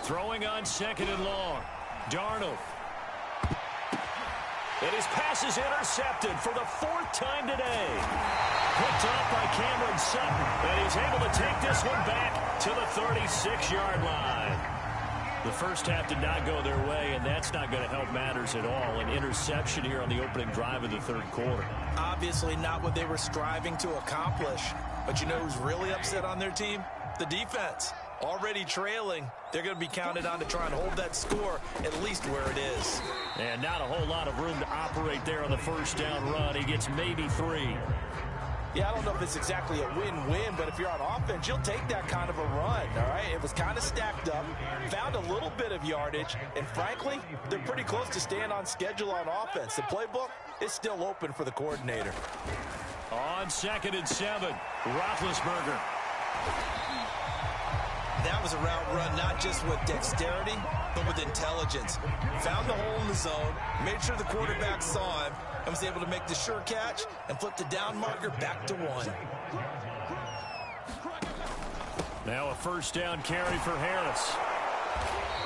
Throwing on 2nd and long. Darnold. And his pass is intercepted for the 4th time today. Picked Picked off by Cameron Sutton, and he's able to take this one back to the 36-yard line. The first half did not go their way, and that's not going to help matters at all. An interception here on the opening drive of the third quarter. Obviously not what they were striving to accomplish. But you know who's really upset on their team? The defense. Already trailing, they're going to be counted on to try and hold that score at least where it is. And not a whole lot of room to operate there on the first down run. He gets maybe 3. Yeah, I don't know if it's exactly a win-win, but if you're on offense, you'll take that kind of a run, all right? It was kind of stacked up, found a little bit of yardage, and frankly, they're pretty close to staying on schedule on offense. The playbook is still open for the coordinator. On 2nd and 7, Roethlisberger. That was a route run not just with dexterity, but with intelligence. Found the hole in the zone, made sure the quarterback saw him, and was able to make the sure catch and flip the down marker back to 1. Now a first down carry for Harris.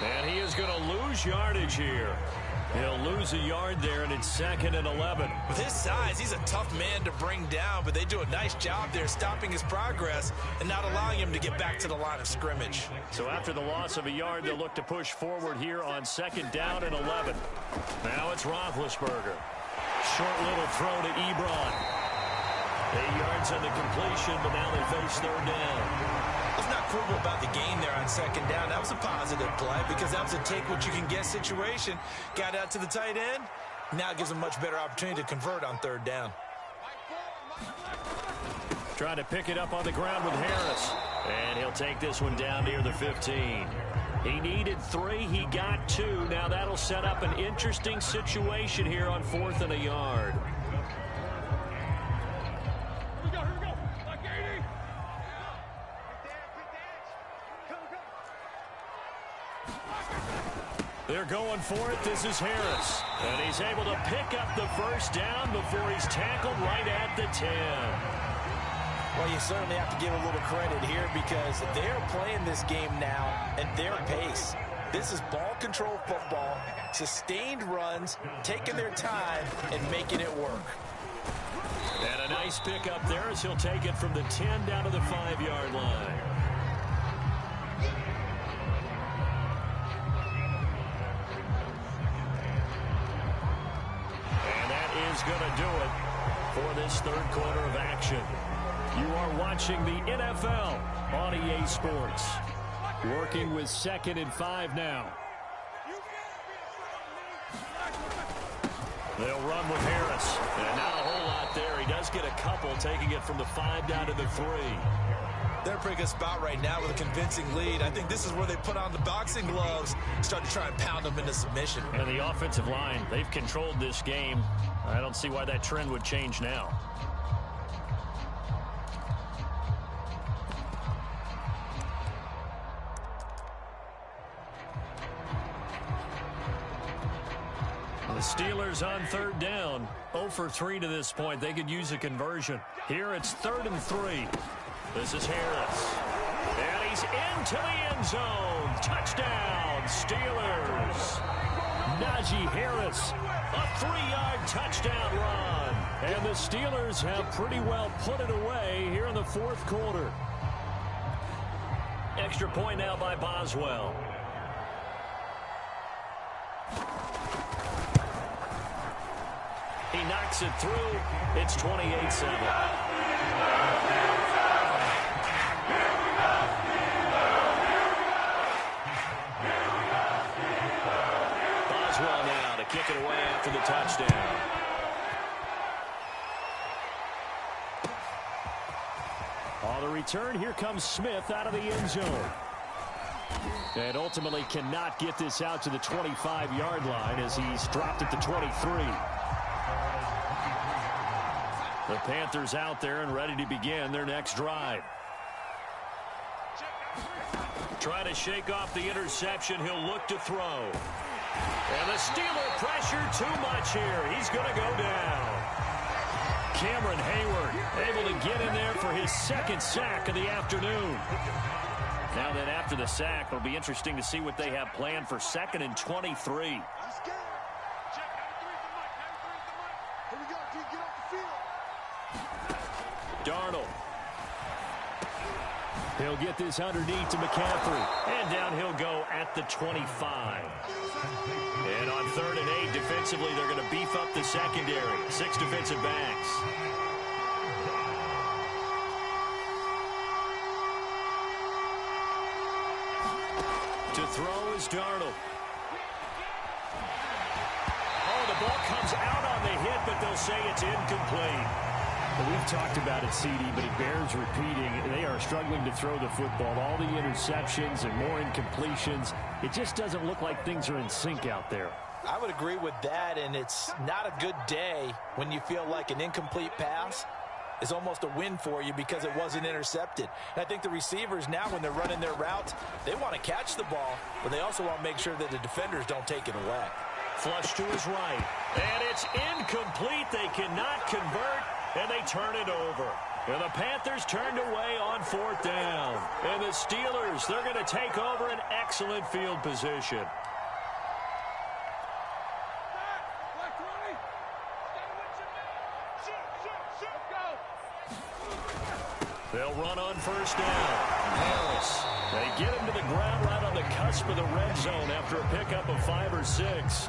And he is going to lose yardage here. He'll lose a yard there, and it's 2nd and 11. With his size, he's a tough man to bring down, but they do a nice job there stopping his progress and not allowing him to get back to the line of scrimmage. So after the loss of a yard, they'll look to push forward here on 2nd down and 11. Now it's Roethlisberger. Short little throw to Ebron. 8 yards on the completion, but now they face 3rd down. Let's not quibble about the gain there on 2nd down. That was a positive play because that was a take-what-you-can-get situation. Got out to the tight end. Now it gives them a much better opportunity to convert on 3rd down. Trying to pick it up on the ground with Harris. And he'll take this one down near the 15. He needed 3. He got 2. Now that'll set up an interesting situation here on 4th and a yard. They're going for it. This is Harris. And he's able to pick up the first down before he's tackled right at the 10. Well, you certainly have to give a little credit here because they're playing this game now at their pace. This is ball control football, sustained runs, taking their time, and making it work. And a nice pick up there as he'll take it from the 10 down to the 5-yard line. Is going to do it for this third quarter of action. You are watching the NFL on EA Sports. Working with 2nd and 5 now. They'll run with Harris. And not a whole lot there. He does get a couple, taking it from the 5 down to the 3. They're in a pretty good spot right now with a convincing lead. I think this is where they put on the boxing gloves, start to try and pound them into submission. And the offensive line, they've controlled this game. I don't see why that trend would change now. The Steelers on 3rd down. 0 for 3 to this point. They could use a conversion. Here it's 3rd and 3. This is Harris. And he's into the end zone. Touchdown, Steelers. Najee Harris, a 3-yard touchdown run. And the Steelers have pretty well put it away here in the 4th quarter. Extra point now by Boswell. He knocks it through. It's 28-7. Now to kick it away after the touchdown. On the return, here comes Smith out of the end zone. And ultimately cannot get this out to the 25-yard line as he's dropped at the 23. The Panthers out there and ready to begin their next drive. Trying to shake off the interception. He'll look to throw. And the Steeler pressure too much here. He's going to go down. Cameron Hayward able to get in there for his 2nd sack of the afternoon. Now then, after the sack, it'll be interesting to see what they have planned for 2nd and 23. Darnold. He'll get this underneath to McCaffrey. And down he'll go at the 25. And on 3rd and 8, defensively, they're going to beef up the secondary. 6 defensive backs. To throw is Darnold. Oh, the ball comes out on the hit, but they'll say it's incomplete. Well, we've talked about it, CD, but it bears repeating. They are struggling to throw the football. All the interceptions and more incompletions. It just doesn't look like things are in sync out there. I would agree with that, and it's not a good day when you feel like an incomplete pass is almost a win for you because it wasn't intercepted. And I think the receivers now, when they're running their routes, they want to catch the ball, but they also want to make sure that the defenders don't take it away. Flush to his right. And it's incomplete. They cannot convert, and they turn it over. And the Panthers turned away on 4th down. And the Steelers, they're going to take over an excellent field position. They'll run on 1st down. Harris. They get him to the ground right on the cusp of the red zone after a pickup of 5 or 6.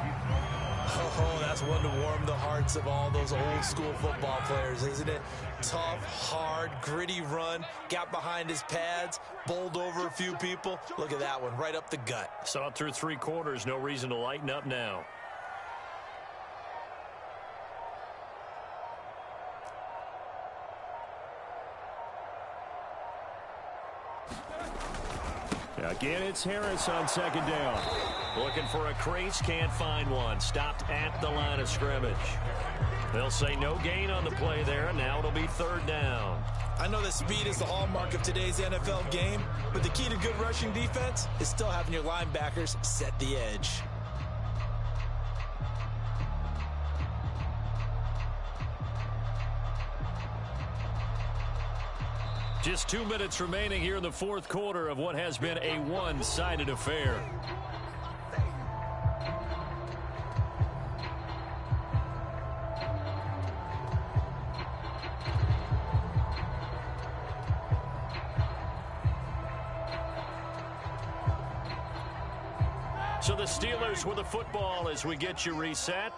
Oh, that's one to warm the hearts of all those old school football players, isn't it? Tough, hard, gritty run. Got behind his pads, bowled over a few people. Look at that one, right up the gut. Saw it through 3 quarters. No reason to lighten up now. Again, it's Harris on 2nd down. Looking for a crease, can't find one. Stopped at the line of scrimmage. They'll say no gain on the play there, and now it'll be 3rd down. I know that speed is the hallmark of today's NFL game, but the key to good rushing defense is still having your linebackers set the edge. Just 2 minutes remaining here in the 4th quarter of what has been a one-sided affair. So the Steelers with the football as we get you reset.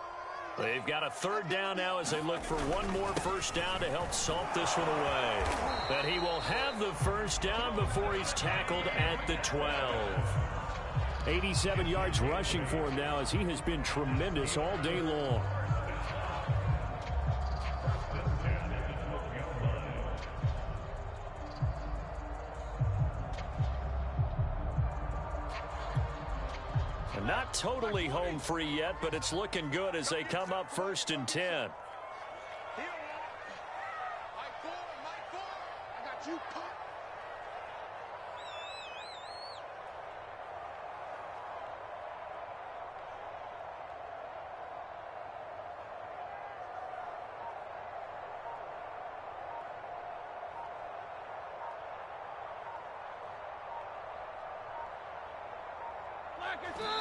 They've got a 3rd down now as they look for one more 1st down to help salt this one away. But he will have the 1st down before he's tackled at the 12. 87 yards rushing for him now as he has been tremendous all day long. Not totally home free yet, but it's looking good as they come up 1st and 10.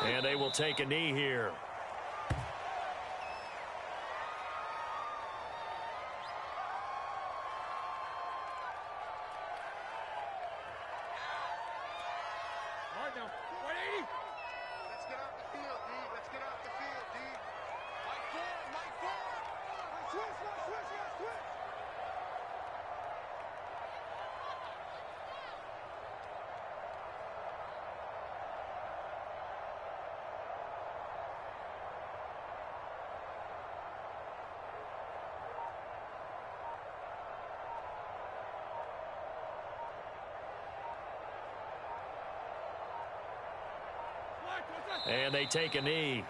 And they will take a knee here. All right, now, 180. Let's get off the field, D. Let's get off the field, D. Mike forward, Mike forward. Switch, switch. And they take a knee.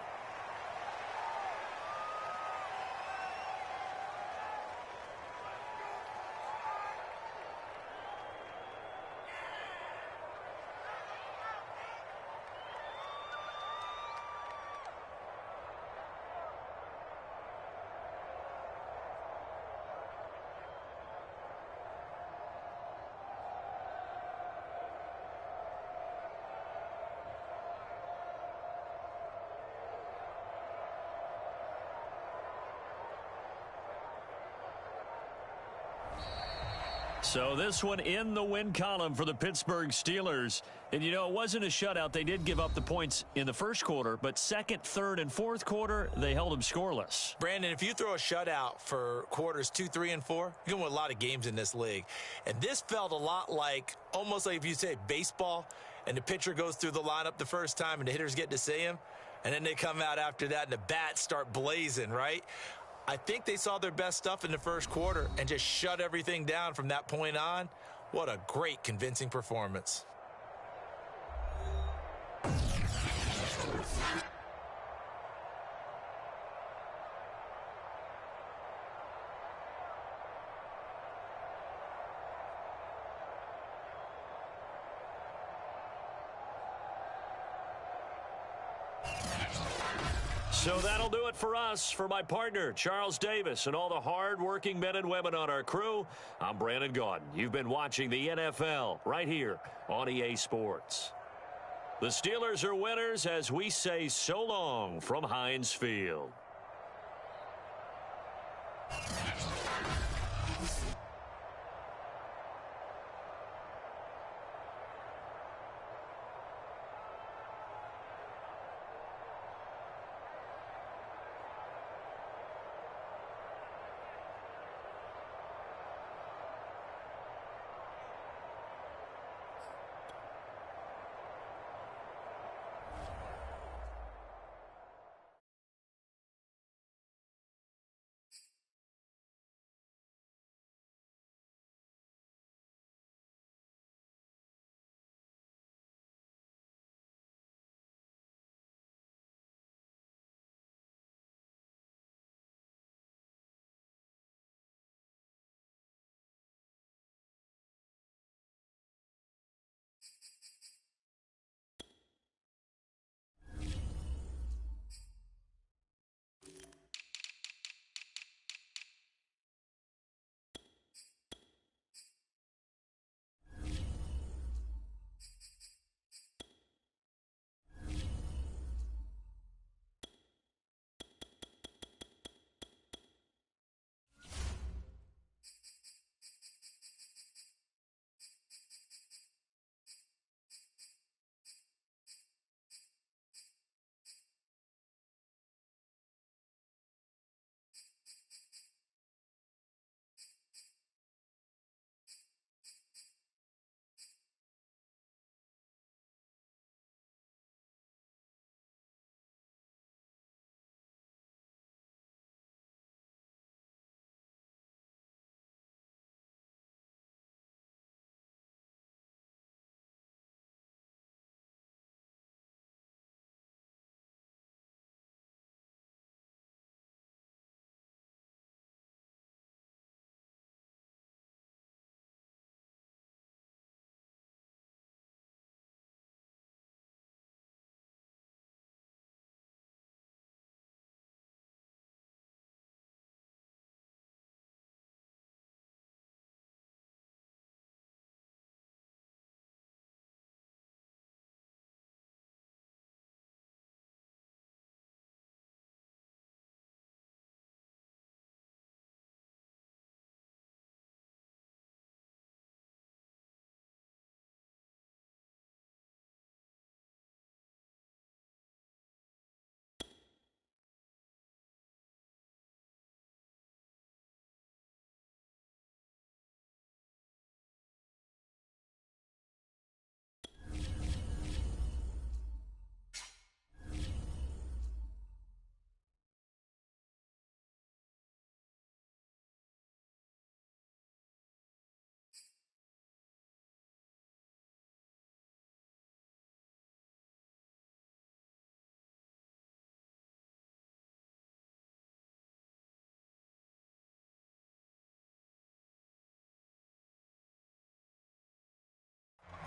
So this one in the win column for the Pittsburgh Steelers. And, you know, it wasn't a shutout. They did give up the points in the first quarter, but second, third, and fourth quarter, they held them scoreless. Brandon, if you throw a shutout for quarters 2, 3, and 4, you're going to win a lot of games in this league. And this felt a lot like, almost like if you say baseball, and the pitcher goes through the lineup the first time and the hitters get to see him, and then they come out after that and the bats start blazing, right? I think they saw their best stuff in the first quarter and just shut everything down from that point on. What a great, convincing performance. So that'll do it for us. For my partner, Charles Davis, and all the hard-working men and women on our crew, I'm Brandon Gaudin. You've been watching the NFL right here on EA Sports. The Steelers are winners as we say so long from Heinz Field.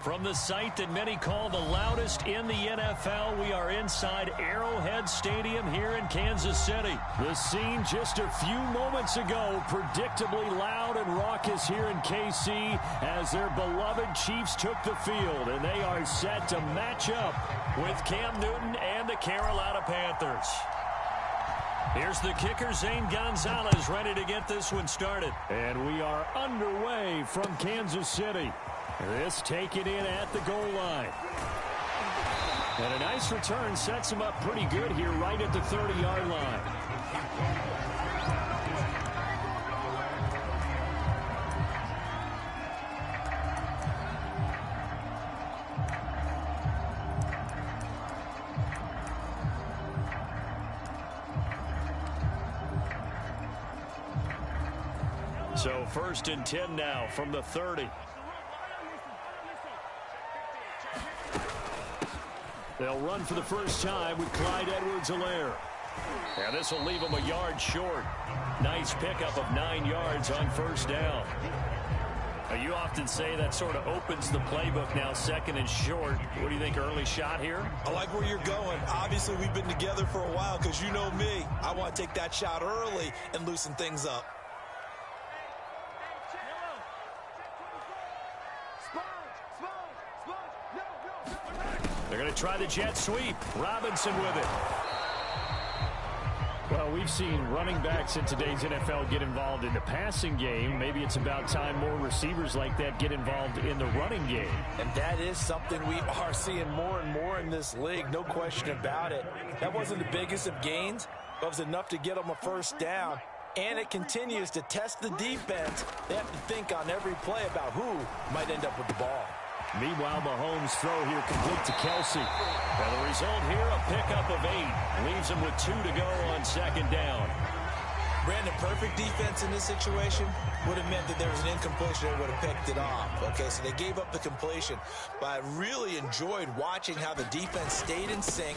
From the site that many call the loudest in the NFL, we are inside Arrowhead Stadium here in Kansas City. The scene just a few moments ago, predictably loud and raucous here in KC as their beloved Chiefs took the field, and they are set to match up with Cam Newton and the Carolina Panthers. Here's the kicker, Zane Gonzalez, ready to get this one started. And we are underway from Kansas City. This taken in at the goal line. And a nice return sets him up pretty good here right at the 30-yard line. So 1st and 10 now from the 30. They'll run for the first time with Clyde Edwards-Helaire. And this will leave them a yard short. Nice pickup of 9 yards on 1st down. You often say that sort of opens the playbook now, 2nd and short. What do you think, early shot here? I like where you're going. Obviously, we've been together for a while because you know me. I want to take that shot early and loosen things up. They're going to try the jet sweep. Robinson with it. Well, we've seen running backs in today's NFL get involved in the passing game. Maybe it's about time more receivers like that get involved in the running game. And that is something we are seeing more and more in this league, no question about it. That wasn't the biggest of gains, but it was enough to get them a 1st down. And it continues to test the defense. They have to think on every play about who might end up with the ball. Meanwhile, Mahomes' throw here complete to Kelsey. Well, the result here, a pickup of 8. Leaves him with 2 to go on 2nd down. Brandon, perfect defense in this situation would have meant that there was an incompletion. They would have picked it off. Okay, so they gave up the completion. But I really enjoyed watching how the defense stayed in sync,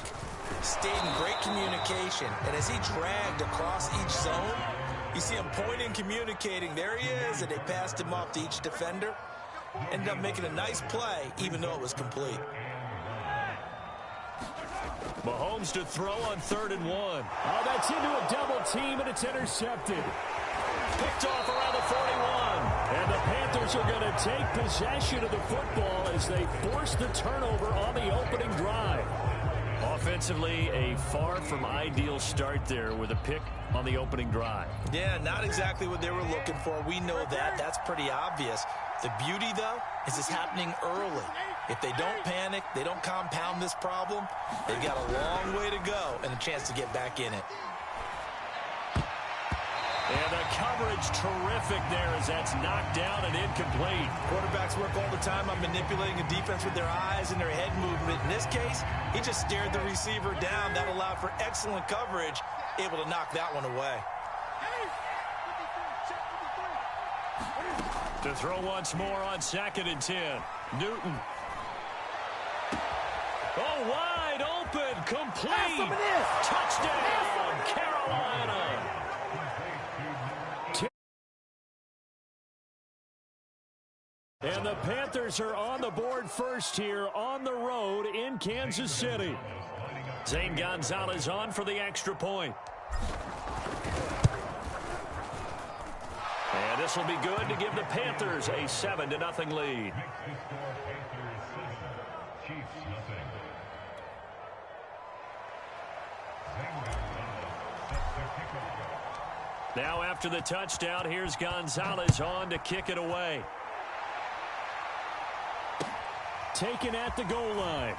stayed in great communication. And as he dragged across each zone, you see him pointing, communicating. There he is, and they passed him off to each defender. Ended up making a nice play, even though it was complete. Mahomes to throw on 3rd and 1. Oh, that's into a double team, and it's intercepted. Picked off around the 41. And the Panthers are going to take possession of the football as they force the turnover on the opening drive. Offensively, a far from ideal start there with a pick on the opening drive. Yeah, not exactly what they were looking for. We know that. That's pretty obvious. The beauty, though, is it's happening early. If they don't panic, they don't compound this problem, they've got a long way to go and a chance to get back in it. And the coverage terrific there as that's knocked down and incomplete. Quarterbacks work all the time on manipulating a defense with their eyes and their head movement. In this case, he just stared the receiver down. That allowed for excellent coverage, able to knock that one away. To throw once more on 2nd and 10. Newton. Oh, wide open, complete. Touchdown, Carolina. And the Panthers are on the board first here on the road in Kansas City. Zane Gonzalez on for the extra point. And this will be good to give the Panthers a 7-0 lead. Now after the touchdown, here's Gonzalez on to kick it away. Taken at the goal line.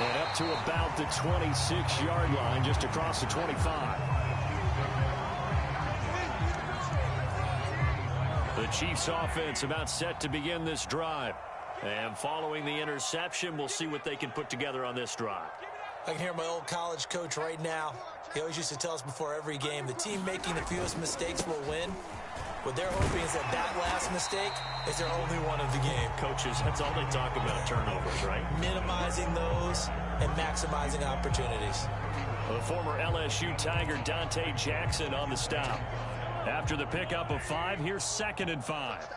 And up to about the 26-yard line, just across the 25. The Chiefs offense about set to begin this drive. And following the interception, we'll see what they can put together on this drive. I can hear my old college coach right now. He always used to tell us before every game, the team making the fewest mistakes will win. What they're hoping is that that last mistake is their only one of the game. Coaches, that's all they talk about, turnovers, right? Minimizing those and maximizing opportunities. The former LSU Tiger Dante Jackson on the stop. After the pickup of 5, here's 2nd and 5.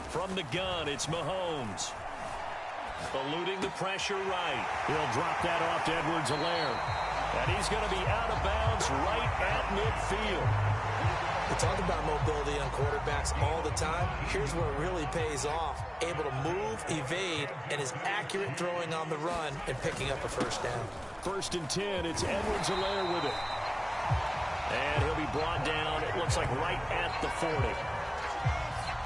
From the gun, it's Mahomes. Eluding the pressure right. He'll drop that off to Edwards-Helaire. And he's going to be out of bounds right at midfield. We talk about mobility on quarterbacks all the time. Here's where it really pays off. Able to move, evade, and is accurate throwing on the run and picking up a first down. 1st and 10. It's Edwards-Helaire with it. And he'll be brought down, it looks like, right at the 40.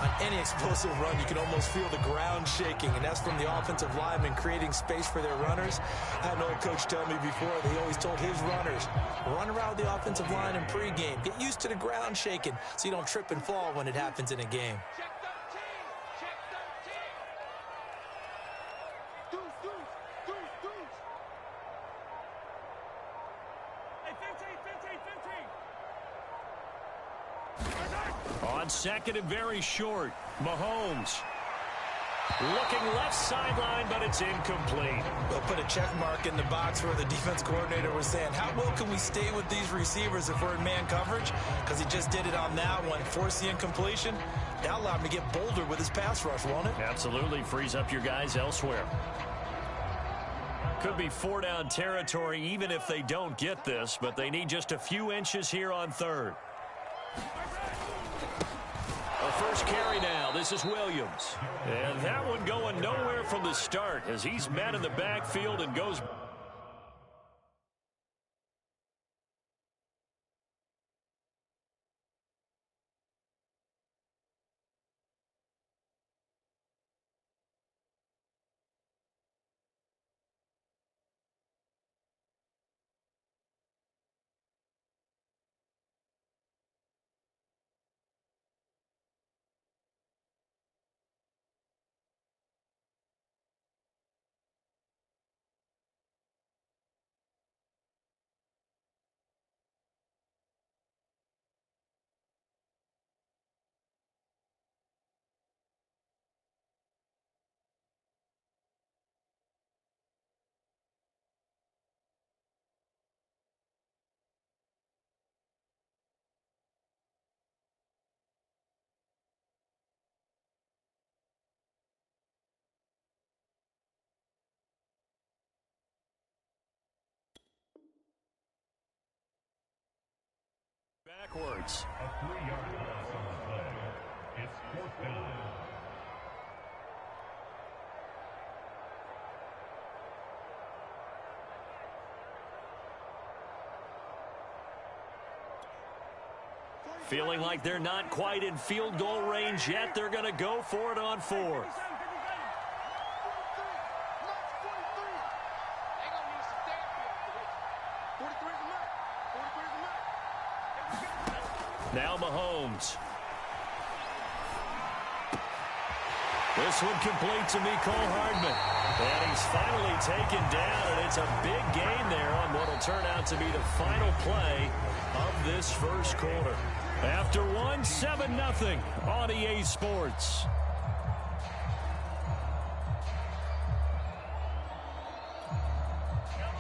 On any explosive run, you can almost feel the ground shaking, and that's from the offensive linemen creating space for their runners. I had an old coach tell me before that he always told his runners, run around the offensive line in pregame. Get used to the ground shaking so you don't trip and fall when it happens in a game. Check 13. Check 13. Deuce, deuce, deuce, deuce. Hey, 15, 15, 15. On second and very short, Mahomes. Looking left sideline, but it's incomplete. We'll put a check mark in the box where the defense coordinator was saying, how well can we stay with these receivers if we're in man coverage? Because he just did it on that one, forced the incompletion. That'll allow him to get bolder with his pass rush, won't it? Absolutely, frees up your guys elsewhere. Could be 4-down territory even if they don't get this, but they need just a few inches here on 3rd. A first carry now. This is Williams. And that one going nowhere from the start as he's met in the backfield and goes. Backwards. A 3-yard loss on the play. It's 4th down. Feeling like they're not quite in field goal range yet. They're going to go for it on 4th. Now Mahomes. This one complete to Mecole Hardman. And he's finally taken down, and it's a big gain there on what will turn out to be the final play of this first quarter. After one, 7-0 on EA Sports.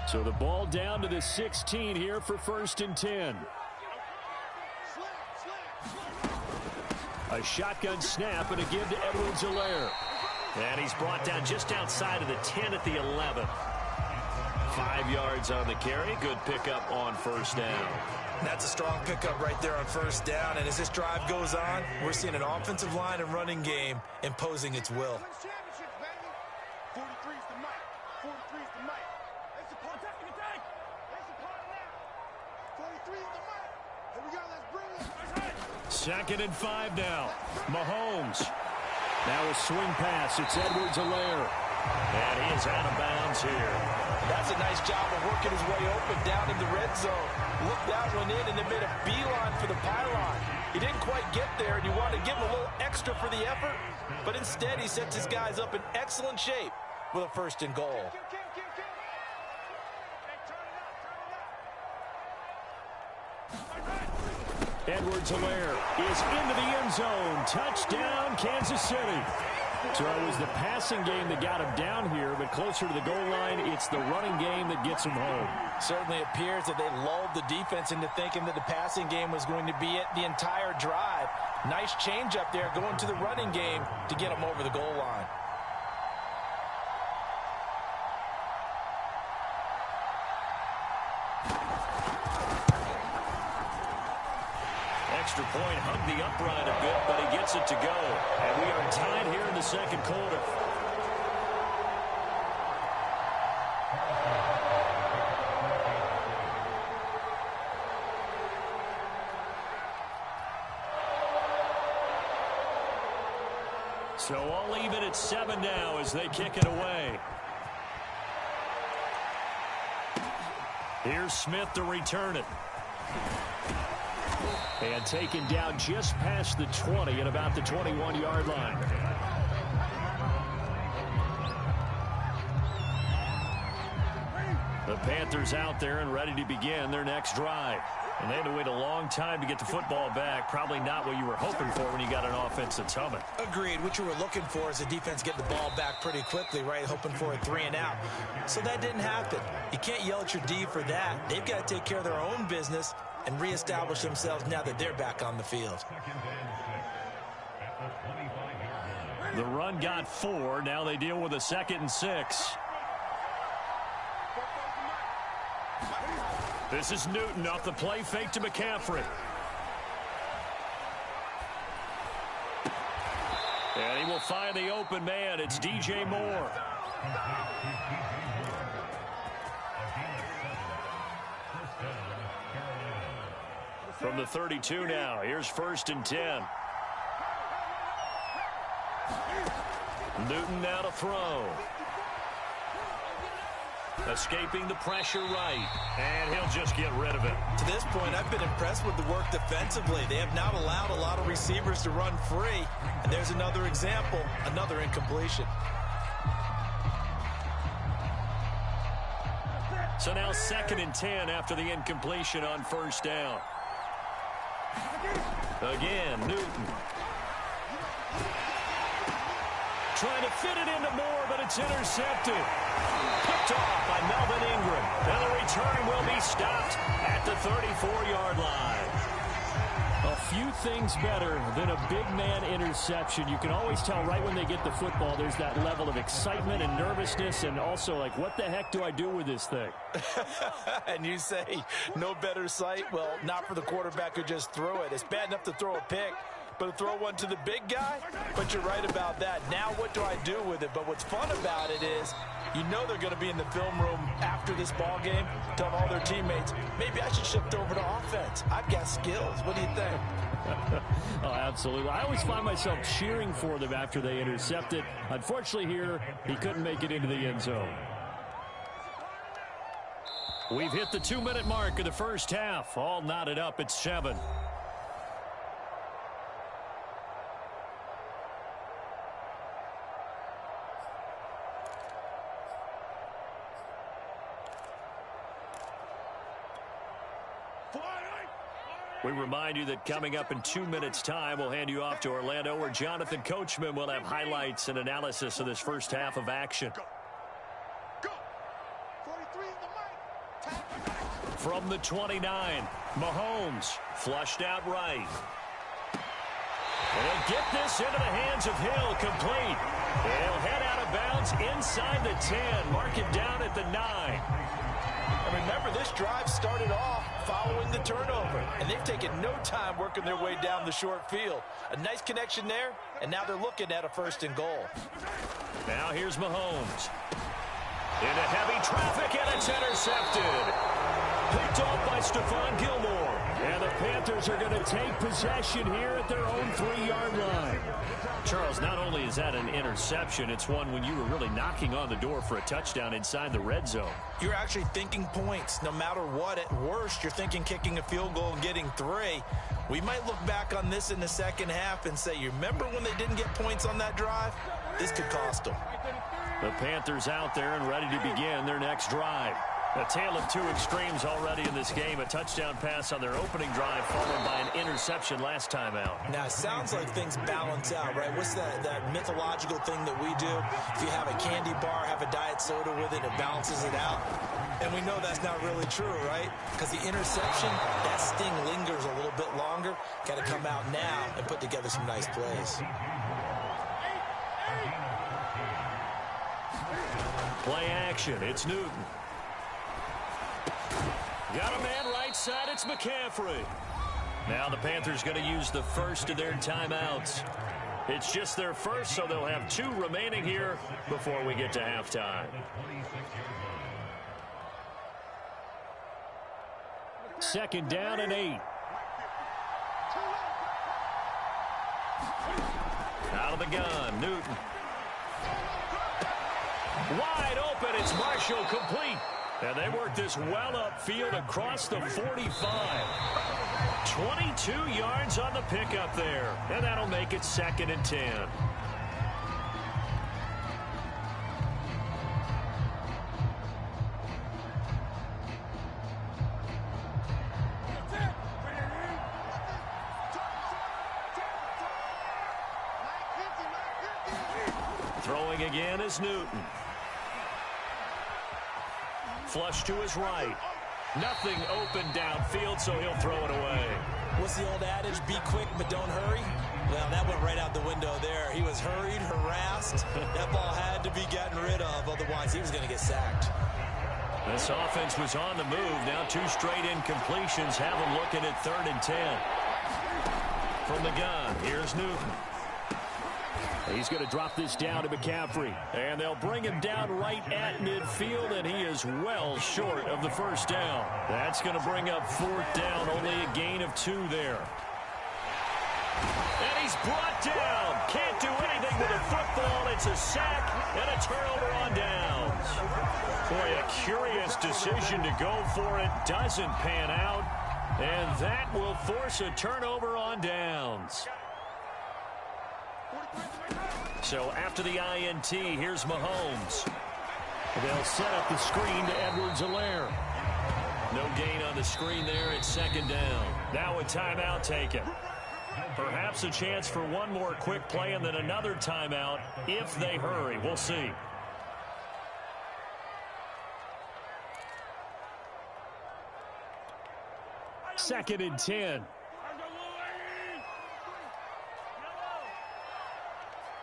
So the ball down to the 16 here for 1st and 10. A shotgun snap and a give to Edwards-Helaire. And he's brought down just outside of the 10 at the 11. 5 yards on the carry. Good pickup on 1st down. That's a strong pickup right there on 1st down. And as this drive goes on, we're seeing an offensive line and running game imposing its will. 43's the mic. 43's the mic. That's the part. That's the part now. 43's the mic. Here we go. Let's bring it. 2nd and 5 now. Mahomes. Now a swing pass. It's Edwards-Helaire. And he is out of bounds here. That's a nice job of working his way open down in the red zone. Looked that one in and then made a beeline for the pylon. He didn't quite get there, and you want to give him a little extra for the effort. But instead, he sets his guys up in excellent shape with a 1st and goal. Edwards-Helaire is into the end zone. Touchdown, Kansas City. So it was the passing game that got him down here, but closer to the goal line, it's the running game that gets him home. Certainly appears that they lulled the defense into thinking that the passing game was going to be it the entire drive. Nice change up there going to the running game to get him over the goal line. extra point, hung the upright a bit, but he gets it to go. And we are tied here in the second quarter. So all even at 7 now as they kick it away. Here's Smith to return it. And taken down just past the 20 at about the 21-yard line. The Panthers out there and ready to begin their next drive. And they had to wait a long time to get the football back. Probably not what you were hoping for when you got an offense that's humming. Agreed. What you were looking for is the defense getting the ball back pretty quickly, right? Hoping for a 3 and out. So that didn't happen. You can't yell at your D for that. They've got to take care of their own business and reestablish themselves now that they're back on the field. The run got 4. Now they deal with a 2nd and 6. This is Newton off the play fake to McCaffrey. And he will find the open man. It's DJ Moore. From the 32 now, here's 1st and 10. Newton now to throw. Escaping the pressure right. And he'll just get rid of it. To this point, I've been impressed with the work defensively. They have not allowed a lot of receivers to run free. And there's another example, another incompletion. So now 2nd and 10 after the incompletion on 1st down. Again, Newton. Trying to fit it into Moore, but it's intercepted. Picked off by Melvin Ingram. And the return will be stopped at the 34-yard line. A few things better than a big man interception. You can always tell right when they get the football, there's that level of excitement and nervousness, and also like, what the heck do I do with this thing? And you say, no better sight? Well, not for the quarterback who just threw it. It's bad enough to throw a pick, but to throw one to the big guy? But you're right about that. Now what do I do with it? But what's fun about it is, you know they're going to be in the film room after this ball game, telling all their teammates, maybe I should shift over to offense. I've got skills. What do you think? Oh, absolutely. I always find myself cheering for them after they intercept it. Unfortunately here, he couldn't make it into the end zone. We've hit the 2-minute mark of the first half. All knotted up at 7. We remind you that coming up in 2 minutes' time, we'll hand you off to Orlando, where Jonathan Coachman will have highlights and analysis of this first half of action. From the 29, Mahomes flushed out right. And get this into the hands of Hill, complete. He'll head out of bounds inside the 10, mark it down at the 9. And remember, this drive started off following the turnover, and they've taken no time working their way down the short field. A nice connection there, and now they're looking at a 1st and goal. Now here's Mahomes. Into heavy traffic, and it's intercepted. Picked off by Stephon Gilmore. And the Panthers are going to take possession here at their own 3-yard line. Charles, not only is that an interception, it's one when you were really knocking on the door for a touchdown inside the red zone. You're actually thinking points. No matter what, at worst, you're thinking kicking a field goal and getting 3. We might look back on this in the second half and say, you remember when they didn't get points on that drive? This could cost them. The Panthers out there and ready to begin their next drive. A tale of two extremes already in this game. A touchdown pass on their opening drive, followed by an interception last time out. Now, it sounds like things balance out, right? What's that mythological thing that we do? If you have a candy bar, have a diet soda with it, it balances it out. And we know that's not really true, right? Because the interception, that sting lingers a little bit longer. Got to come out now and put together some nice plays. Play action. It's Newton. Got a man right side. It's McCaffrey. Now the Panthers going to use the first of their timeouts. It's just their first, so they'll have 2 remaining here before we get to halftime. Second down and 8. Out of the gun, Newton. Wide open, it's Marshall, complete. And they work this well upfield across the 45. 22 yards on the pickup there. And that'll make it 2nd and 10. Throwing again is Newton. Flush to his right. Nothing open downfield, so he'll throw it away. What's the old adage? Be quick, but don't hurry. Well, that went right out the window there. He was hurried, harassed. That ball had to be gotten rid of, otherwise he was going to get sacked. This offense was on the move. Now 2 straight incompletions have them looking at 3rd and 10. From the gun, here's Newton. He's going to drop this down to McCaffrey. And they'll bring him down right at midfield, and he is well short of the first down. That's going to bring up 4th down, only a gain of 2 there. And he's brought down. Can't do anything with a football. It's a sack and a turnover on downs. Boy, a curious decision to go for it. Doesn't pan out. And that will force a turnover on downs. So after the INT, here's Mahomes. They'll set up the screen to Edwards-Helaire. No gain on the screen there. It's 2nd down. Now a timeout taken. Perhaps a chance for one more quick play and then another timeout if they hurry. We'll see. Second and 10.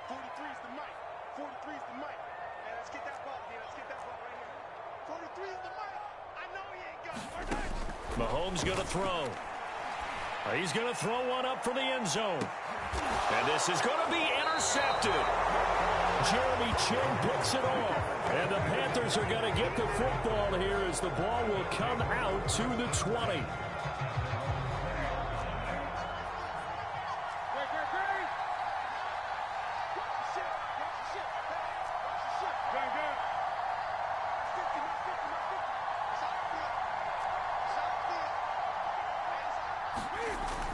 43's the mic. 43's the mic. Hey, let's get that ball, man. Let's get that ball right here. 43's the mic. I know he ain't got it. Mahomes going to throw. He's going to throw one up for the end zone. And this is going to be intercepted. Jeremy Chin picks it off. And the Panthers are going to get the football here as the ball will come out to the 20.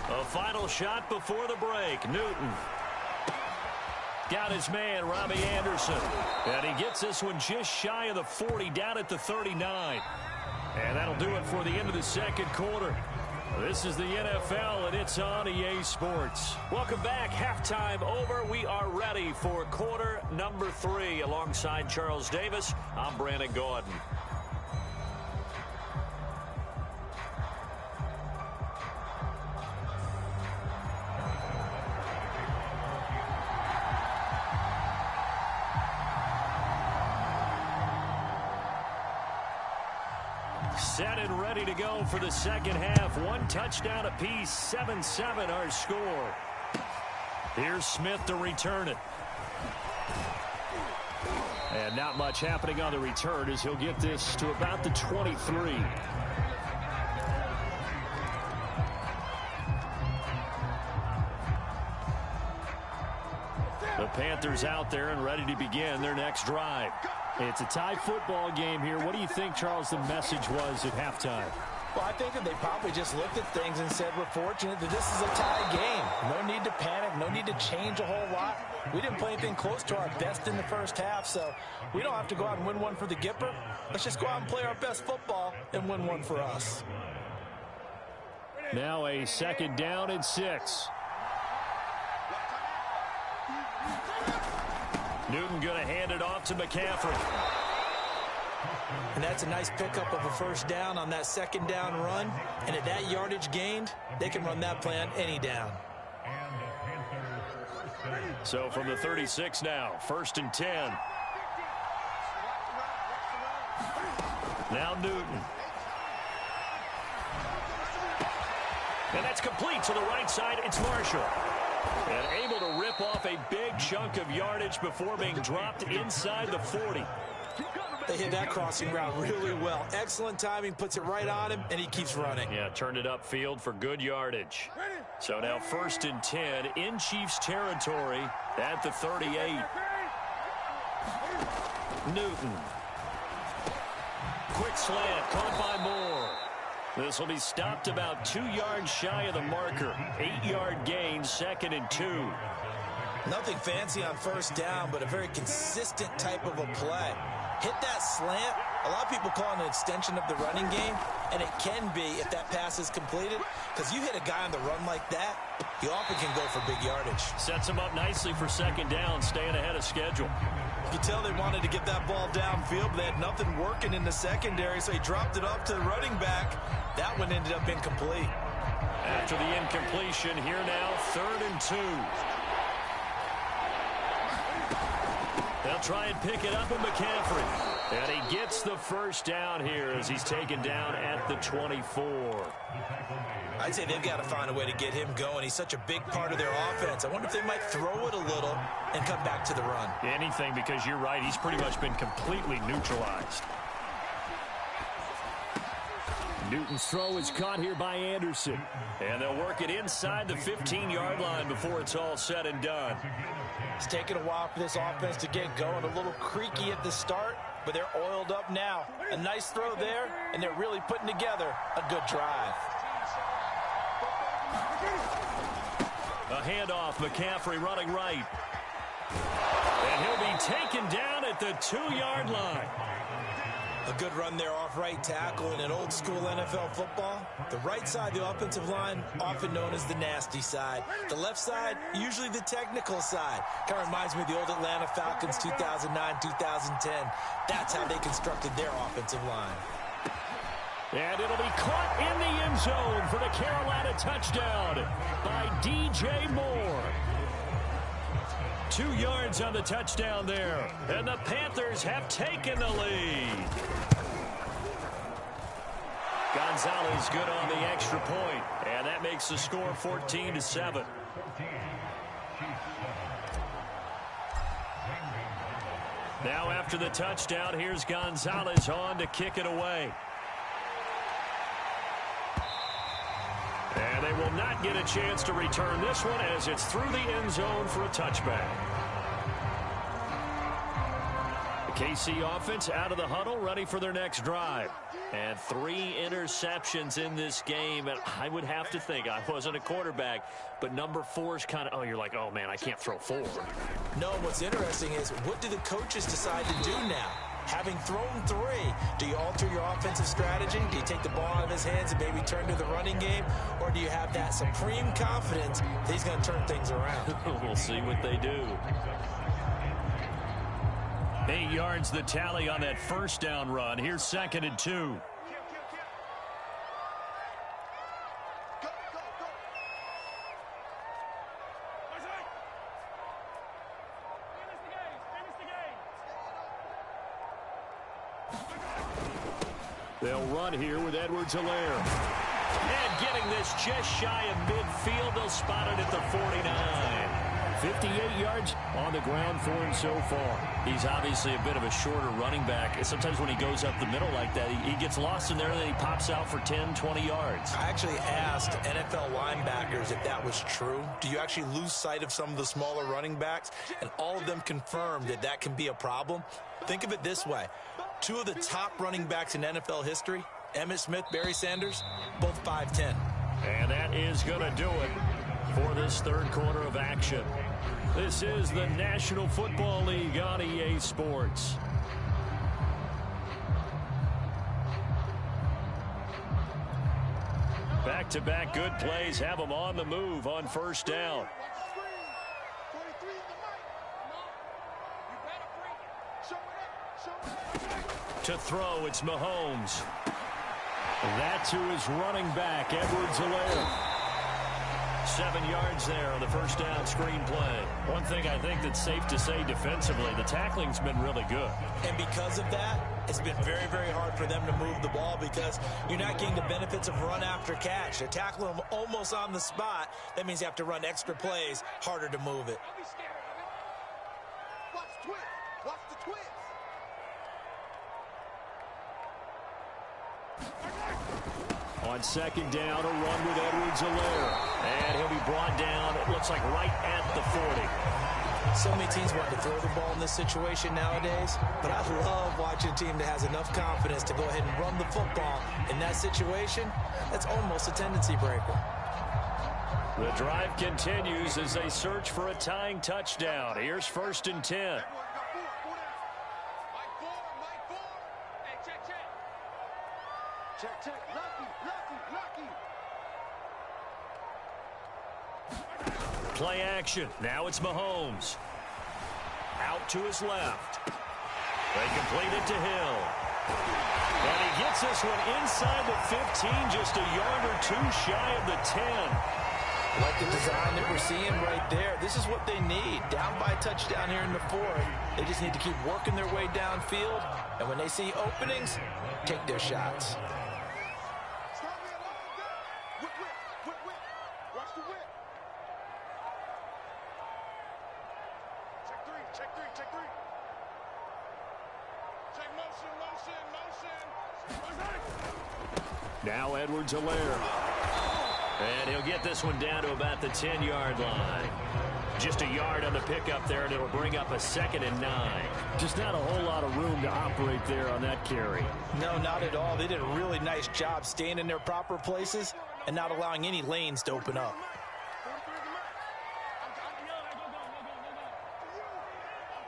A final shot before the break. Newton. Got his man, Robbie Anderson. And he gets this one just shy of the 40, down at the 39. And that'll do it for the end of the second quarter. This is the NFL, and it's on EA Sports. Welcome back. Halftime over. We are ready for quarter number 3. Alongside Charles Davis, I'm Brandon Gordon. Set and ready to go for the second half. 1 touchdown apiece, 7-7 our score. Here's Smith to return it. And not much happening on the return as he'll get this to about the 23. The Panthers out there and ready to begin their next drive. It's a tie football game here. What do you think, Charles, the message was at halftime? Well, I think that they probably just looked at things and said, we're fortunate that this is a tie game. No need to panic. No need to change a whole lot. We didn't play anything close to our best in the first half, so we don't have to go out and win one for the Gipper. Let's just go out and play our best football and win one for us. Now a second down and 6. Newton going to hand it off to McCaffrey. And that's a nice pickup of a first down on that second down run. And at that yardage gained, they can run that play on any down. So from the 36 now, 1st and 10. Now Newton. And that's complete to the right side. It's Marshall. And able to rip off a big chunk of yardage before being dropped inside the 40. They hit that crossing route really well. Excellent timing, puts it right on him, and he keeps running. Yeah, turned it upfield for good yardage. So now 1st and 10 in Chiefs territory at the 38. Newton. Quick slant, caught by Moore. This will be stopped about 2 yards shy of the marker. 8-yard gain, 2nd and 2. Nothing fancy on 1st down, but a very consistent type of a play. Hit that slant. A lot of people call it an extension of the running game, and it can be if that pass is completed, because you hit a guy on the run like that, he often can go for big yardage. Sets him up nicely for 2nd down, staying ahead of schedule. You can tell they wanted to get that ball downfield, but they had nothing working in the secondary, so he dropped it up to the running back. That one ended up incomplete. After the incompletion, here now, 3rd and 2. They'll try and pick it up with McCaffrey. And he gets the 1st down here as he's taken down at the 24. I'd say they've got to find a way to get him going. He's such a big part of their offense. I wonder if they might throw it a little and come back to the run. Anything, because you're right. He's pretty much been completely neutralized. Newton's throw is caught here by Anderson. And they'll work it inside the 15-yard line before it's all said and done. It's taken a while for this offense to get going. A little creaky at the start, but they're oiled up now. A nice throw there, and they're really putting together a good drive. A handoff, McCaffrey running right. And he'll be taken down at the 2-yard line. A good run there off right tackle in an old school NFL football. The right side, the offensive line, often known as the nasty side. The left side, usually the technical side. Kind of reminds me of the old Atlanta Falcons 2009, 2010. That's how they constructed their offensive line. And it'll be caught in the end zone for the Carolina touchdown by DJ Moore. 2 yards on the touchdown there. And the Panthers have taken the lead. Gonzalez good on the extra point. And that makes the score 14-7. Now after the touchdown, here's Gonzalez on to kick it away. And they will not get a chance to return this one as it's through the end zone for a touchback. The KC offense out of the huddle, ready for their next drive. And 3 interceptions in this game. And I would have to think, I wasn't a quarterback, but number 4 is kind of, you're like, oh, man, I can't throw 4. No, what's interesting is, what do the coaches decide to do now? Having thrown 3, do you alter your offensive strategy? Do you take the ball out of his hands and maybe turn to the running game? Or do you have that supreme confidence that he's going to turn things around? We'll see what they do. 8 yards the tally on that 1st down run. Here's 2nd and 2. They'll run here with Edwards-Helaire. And getting this just shy of midfield, they'll spot it at the 49. 58 yards on the ground for him so far. He's obviously a bit of a shorter running back. Sometimes when he goes up the middle like that, he gets lost in there and then he pops out for 10, 20 yards. I actually asked NFL linebackers if that was true. Do you actually lose sight of some of the smaller running backs? And all of them confirmed that that can be a problem. Think of it this way. 2 of the top running backs in NFL history, Emmitt Smith, Barry Sanders, both 5'10". And that is going to do it for this 3rd quarter of action. This is the National Football League on EA Sports. Back-to-back good plays have them on the move on 1st down. To throw, it's Mahomes. That to his running back, Edwards-Helaire. 7 yards there on the 1st down screen play. One thing I think that's safe to say defensively, the tackling's been really good. And because of that, It's been very, very hard for them to move the ball because you're not getting the benefits of run after catch. They're tackling them almost on the spot. That means you have to run extra plays, harder to move it. Don't be scared of it. Watch the twist. Watch the twist. On second down, a run with Edwards-Helaire. And he'll be brought down, it looks like right at the 40. So many teams want to throw the ball in this situation nowadays, but I love watching a team that has enough confidence to go ahead and run the football. In that situation, that's almost a tendency breaker. The drive continues as they search for a tying touchdown. Here's 1st and 10. Everyone got four. Mike four. Hey, check. Check. Lucky. Play action. Now it's Mahomes. Out to his left. They complete it to Hill. And he gets this one inside the 15, just a yard or two shy of the 10. Like the design that we're seeing right there. This is what they need. Down by a touchdown here in the 4th. They just need to keep working their way downfield. And when they see openings, take their shots. Stop me along. Whip. Watch the whip. Check three. Check motion. Now Edwards-Helaire. And he'll get this one down to about the 10-yard line. Just a yard on the pickup there, and it'll bring up a 2nd and 9. Just not a whole lot of room to operate there on that carry. No, not at all. They did a really nice job staying in their proper places and not allowing any lanes to open up. I'm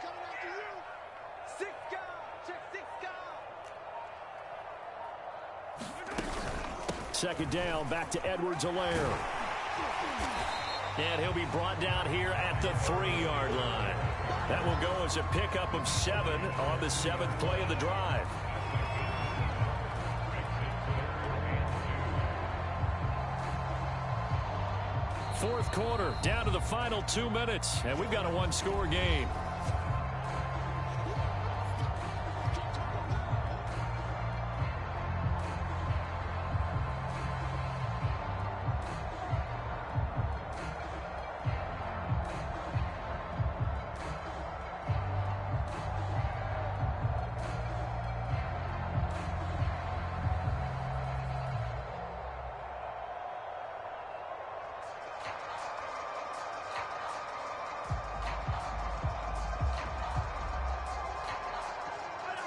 coming after you. 6 guard. Check 6 guard. 2nd down, back to Edwards-Helaire. And he'll be brought down here at the 3-yard line. That will go as a pickup of 7 on the 7th play of the drive. Fourth quarter, down to the final 2 minutes, and we've got a one-score game.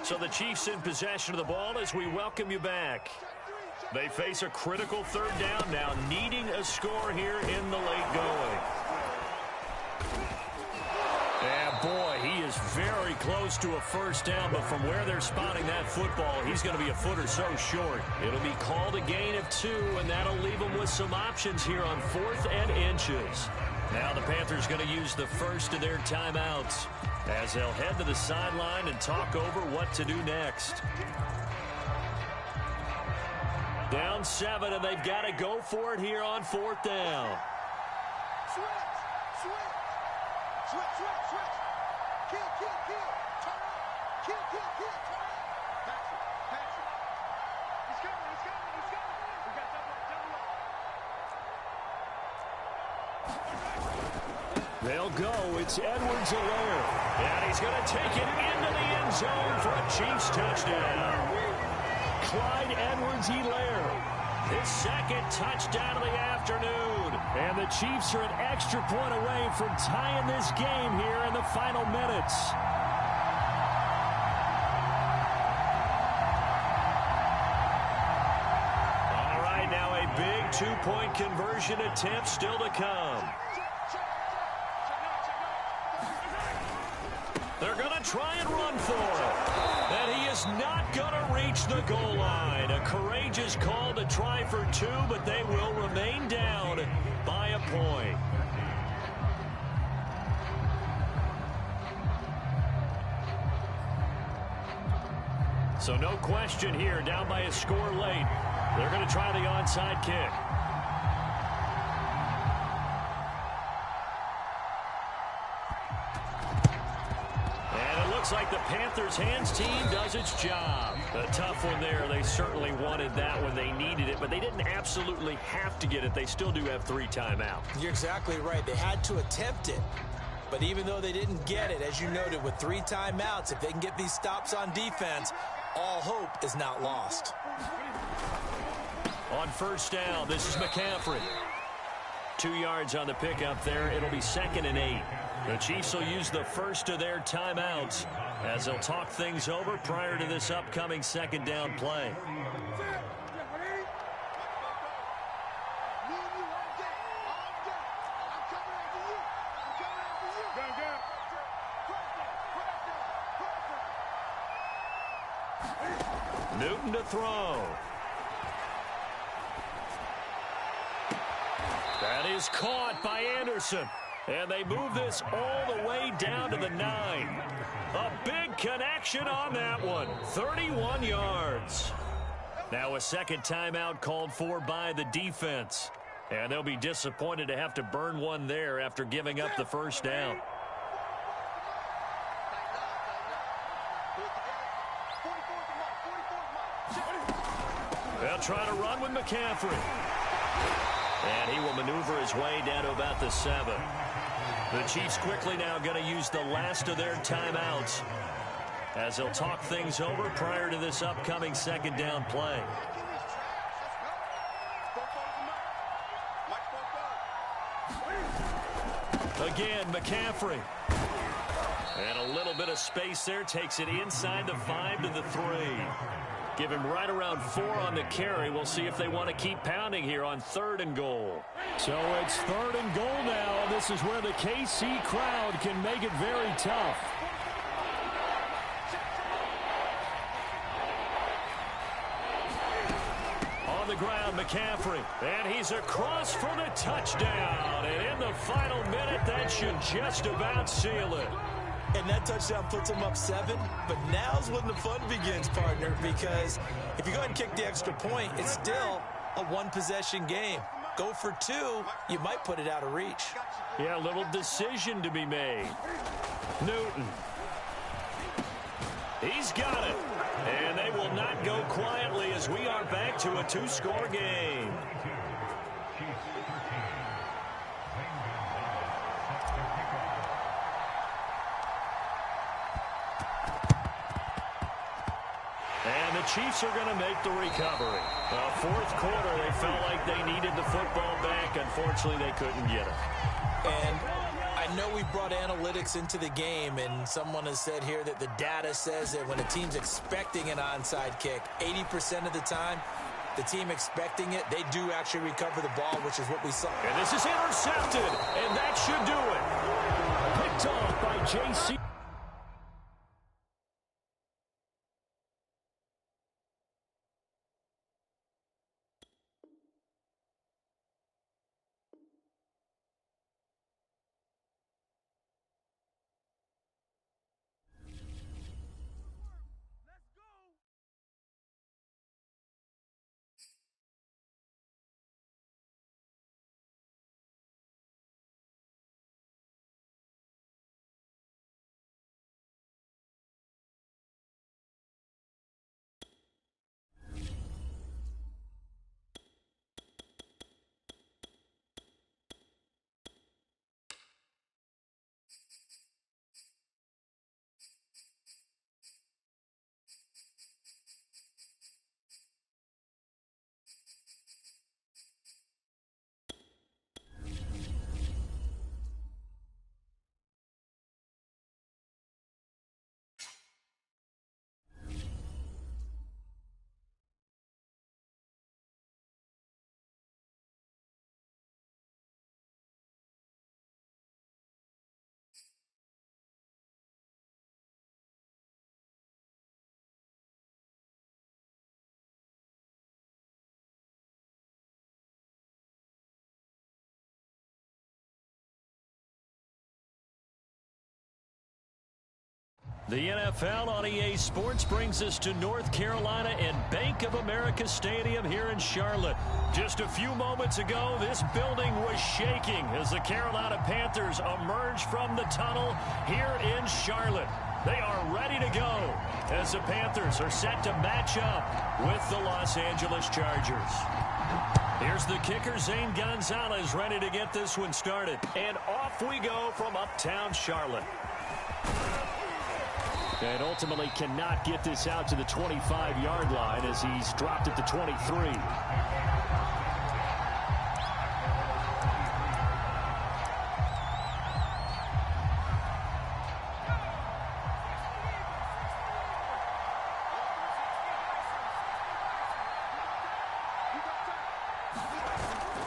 So the Chiefs in possession of the ball as we welcome you back. They face a critical 3rd down now, needing a score here in the late going. And boy, he is very close to a 1st down, but from where they're spotting that football, he's going to be a foot or so short. It'll be called a gain of 2, and that'll leave them with some options here on 4th and inches. Now the Panthers going to use the first of their timeouts as they'll head to the sideline and talk over what to do next. Down 7, and they've got to go for it here on 4th down. Switch. Kill. Turn up. Kill. Turn up. Pass it. He's coming. We got double. They'll go. It's Edwards-Helaire. And he's going to take it into the end zone for a Chiefs touchdown. Clyde Edwards-Helaire, his 2nd touchdown of the afternoon. And the Chiefs are an extra point away from tying this game here in the final minutes. All right, now a big 2-point conversion attempt still to come. They're going to try and run for it. And he is not going to reach the goal line. A courageous call to try for 2, but they will remain down by a point. So no question here, down by a score late. They're going to try the onside kick. looks like the Panthers' hands team does its job. A tough one there. They certainly wanted that when they needed it, but they didn't absolutely have to get it. They still do have 3 timeouts. You're exactly right. They had to attempt it. But even though they didn't get it, as you noted, with 3 timeouts, if they can get these stops on defense, all hope is not lost. On first down, this is McCaffrey. 2 yards on the pickup there. It'll be 2nd and 8. The Chiefs will use the first of their timeouts as they'll talk things over prior to this upcoming 2nd down play. Newton to throw. That is caught by Anderson. And they move this all the way down to the 9. A big connection on that one. 31 yards. Now a second timeout called for by the defense. And they'll be disappointed to have to burn one there after giving up the first down. They'll try to run with McCaffrey. And he will maneuver his way down to about the 7. The Chiefs quickly now going to use the last of their timeouts as they'll talk things over prior to this upcoming 2nd down play. Again, McCaffrey. And a little bit of space there. Takes it inside the 5 to the 3. Give him right around 4 on the carry. We'll see if they want to keep pounding here on 3rd and goal. So it's 3rd and goal now. This is where the KC crowd can make it very tough. On the ground, McCaffrey. And he's across for the touchdown. And in the final minute, that should just about seal it. And that touchdown puts them up 7. But now's when the fun begins, partner, because if you go ahead and kick the extra point, it's still a 1-possession game. Go for 2, you might put it out of reach. Yeah, a little decision to be made. Newton. He's got it. And they will not go quietly as we are back to a 2-score game. And the Chiefs are going to make the recovery. 4th quarter, they felt like they needed the football back. Unfortunately, they couldn't get it. And I know we brought analytics into the game, and someone has said here that the data says that when a team's expecting an onside kick, 80% of the time, the team expecting it, they do actually recover the ball, which is what we saw. And this is intercepted, and that should do it. Picked off by J.C. The NFL on EA Sports brings us to North Carolina and Bank of America Stadium here in Charlotte. Just a few moments ago, this building was shaking as the Carolina Panthers emerged from the tunnel here in Charlotte. They are ready to go as the Panthers are set to match up with the Los Angeles Chargers. Here's the kicker, Zane Gonzalez, ready to get this one started. And off we go from uptown Charlotte. And ultimately cannot get this out to the 25-yard line as he's dropped at the 23.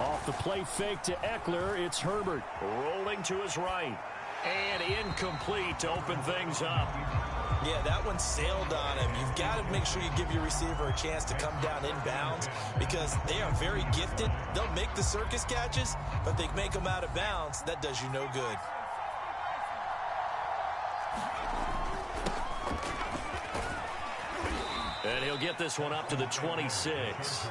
Off the play fake to Eckler, it's Herbert. Rolling to his right. And incomplete to open things up. Yeah, that one sailed on him. You've got to make sure you give your receiver a chance to come down inbounds because they are very gifted. They'll make the circus catches, but they make them out of bounds. That does you no good. And he'll get this one up to the 26.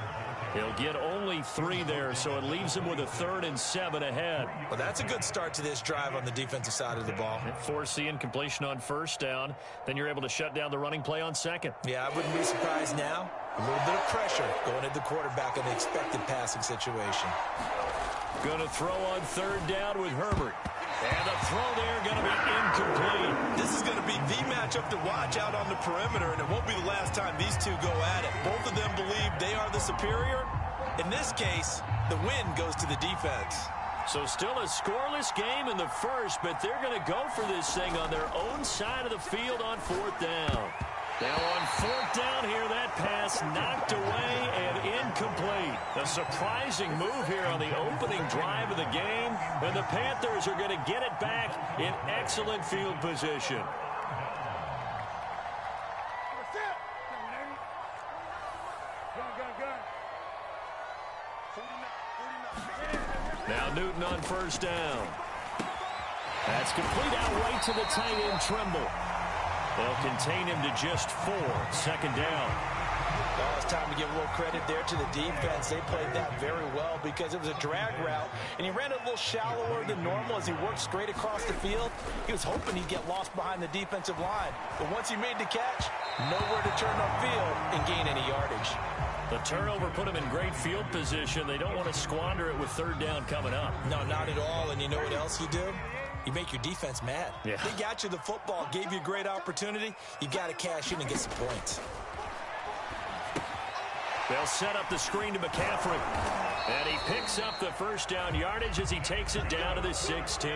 He'll get only 3 there, so it leaves him with a 3rd and 7 ahead. Well, that's a good start to this drive on the defensive side of the ball. Force the incompletion on 1st down. Then you're able to shut down the running play on 2nd. Yeah, I wouldn't be surprised now. A little bit of pressure going at the quarterback in the expected passing situation. Going to throw on 3rd down with Herbert. And the throw there going to be incomplete. This is going to be the matchup to watch out on the perimeter, and it won't be the last time these two go at it. Both of them believe they are the superior. In this case, the win goes to the defense. So still a scoreless game in the first, but they're going to go for this thing on their own side of the field on 4th down. Now on 4th down here, that pass knocked away and incomplete. A surprising move here on the opening drive of the game, and the Panthers are going to get it back in excellent field position. Now Newton on 1st down. That's complete out right to the tight end, Trimble. They'll contain him to just 4. 2nd down. Well, it's time to give a little credit there to the defense. They played that very well because it was a drag route, and he ran a little shallower than normal as he worked straight across the field. He was hoping he'd get lost behind the defensive line. But once he made the catch, nowhere to turn upfield and gain any yardage. The turnover put him in great field position. They don't want to squander it with 3rd down coming up. No, not at all. And you know what else you do? You make your defense mad. Yeah. They got you the football, gave you a great opportunity. You got to cash in and get some points. They'll set up the screen to McCaffrey. And he picks up the 1st down yardage as he takes it down to the 16.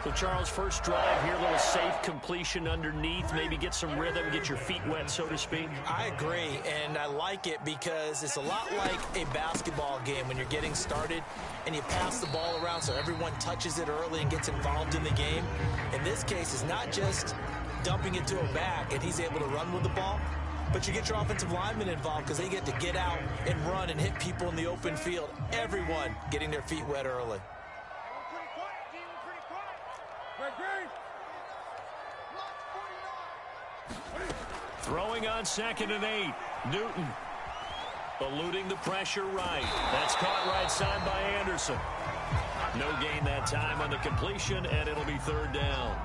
So, Charles, first drive here, a little safe completion underneath. Maybe get some rhythm, get your feet wet, so to speak. I agree, and I like it because it's a lot like a basketball game when you're getting started and you pass the ball around so everyone touches it early and gets involved in the game. In this case, it's not just dumping it to a back and he's able to run with the ball, but you get your offensive linemen involved because they get to get out and run and hit people in the open field. Everyone getting their feet wet early. Throwing on 2nd and 8. Newton eluding the pressure right. That's caught right side by Anderson. No gain that time on the completion, and it'll be 3rd down.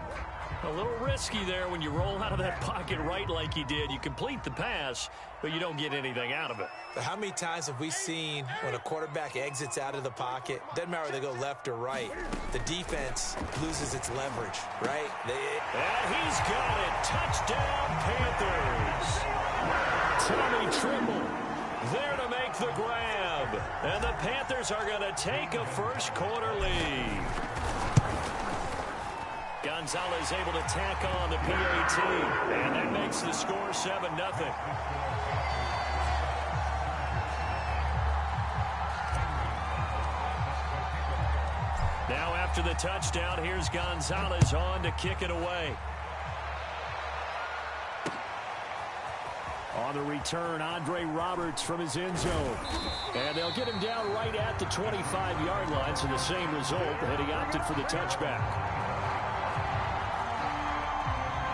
A little risky there when you roll out of that pocket right like he did. You complete the pass, but you don't get anything out of it. But how many times have we seen when a quarterback exits out of the pocket, doesn't matter whether they go left or right, the defense loses its leverage, right? And he's got it. Touchdown, Panthers. Tommy Trimble there to make the grab. And the Panthers are going to take a first quarter lead. Gonzalez able to tack on the PAT, and that makes the score 7-0. Now after the touchdown, here's Gonzalez on to kick it away. On the return, Andre Roberts from his end zone. And they'll get him down right at the 25-yard line, so the same result, and he opted for the touchback.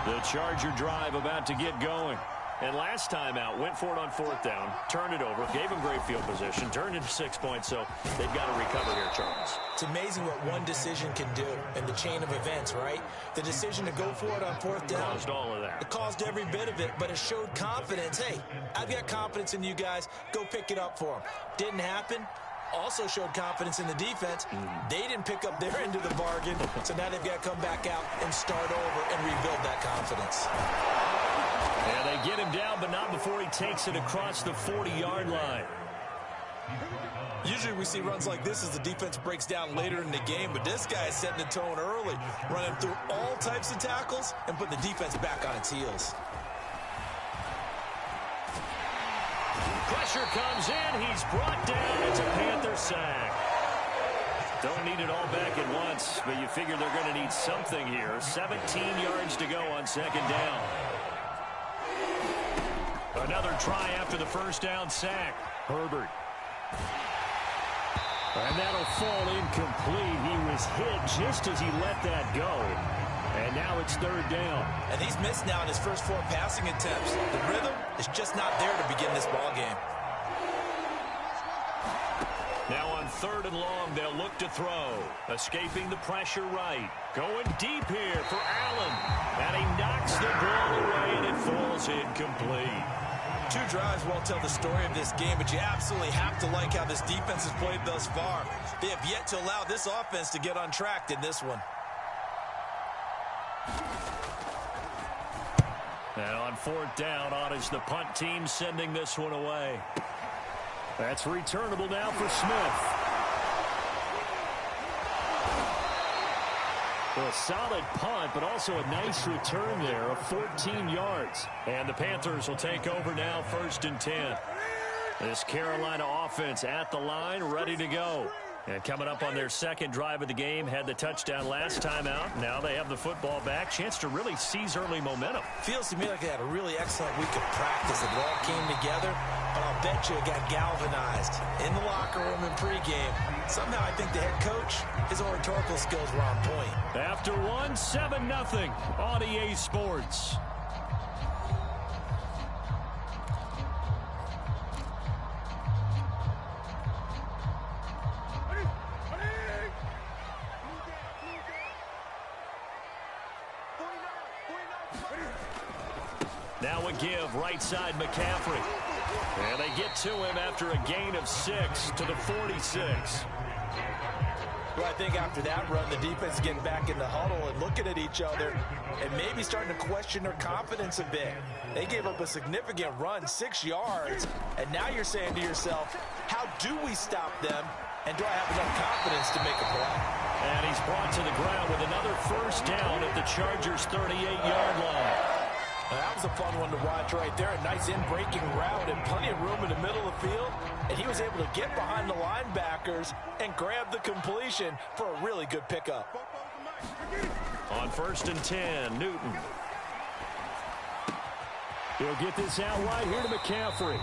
The Charger drive about to get going. And last time out, went for it on 4th down, turned it over, gave them great field position, turned into 6 points, so they've got to recover here, Charles. It's amazing what one decision can do in the chain of events, right? The decision to go for it on 4th down. Caused all of that. It caused every bit of it, but it showed confidence. Hey, I've got confidence in you guys. Go pick it up for them. Didn't happen. Also showed confidence in the defense. They didn't pick up their end of the bargain, so now they've got to come back out and start over and rebuild that confidence. And they get him down, but not before he takes it across the 40-yard line. Usually we see runs like this as the defense breaks down later in the game, but this guy is setting the tone early, running through all types of tackles and putting the defense back on its heels. Pressure comes in. He's brought down. It's a Panther sack. Don't need it all back at once, but you figure they're going to need something here. 17 yards to go on 2nd down. Another try after the 1st down sack. Herbert. And that'll fall incomplete. He was hit just as he let that go. And now it's 3rd down. And he's missed now in his first 4 passing attempts. The rhythm is just not there to begin this ball game. Now on 3rd and long, they'll look to throw. Escaping the pressure right. Going deep here for Allen. And he knocks the ball away, and it falls incomplete. 2 drives won't tell the story of this game, but you absolutely have to like how this defense has played thus far. They have yet to allow this offense to get untracked in this one. And on 4th down, on is the punt team sending this one away. That's returnable now for Smith. Well, a solid punt, but also a nice return there of 14 yards. And the Panthers will take over now, 1st and 10. This Carolina offense at the line, ready to go. And coming up on their 2nd drive of the game, had the touchdown last time out. Now they have the football back. Chance to really seize early momentum. Feels to me like they had a really excellent week of practice. It all came together, but I'll bet you it got galvanized in the locker room and pregame. Somehow I think the head coach, his oratorical skills were on point. After 1, 7-0 on EA Sports. Now a give, right side McCaffrey. And they get to him after a gain of 6 to the 46. Well, I think after that run, the defense is getting back in the huddle and looking at each other and maybe starting to question their confidence a bit. They gave up a significant run, 6 yards, and now you're saying to yourself, how do we stop them, and do I have enough confidence to make a play? And he's brought to the ground with another 1st down at the Chargers' 38-yard line. That was a fun one to watch right there. A nice in-breaking route and plenty of room in the middle of the field. And he was able to get behind the linebackers and grab the completion for a really good pickup. On 1st and 10, Newton. He'll get this out wide here to McCaffrey.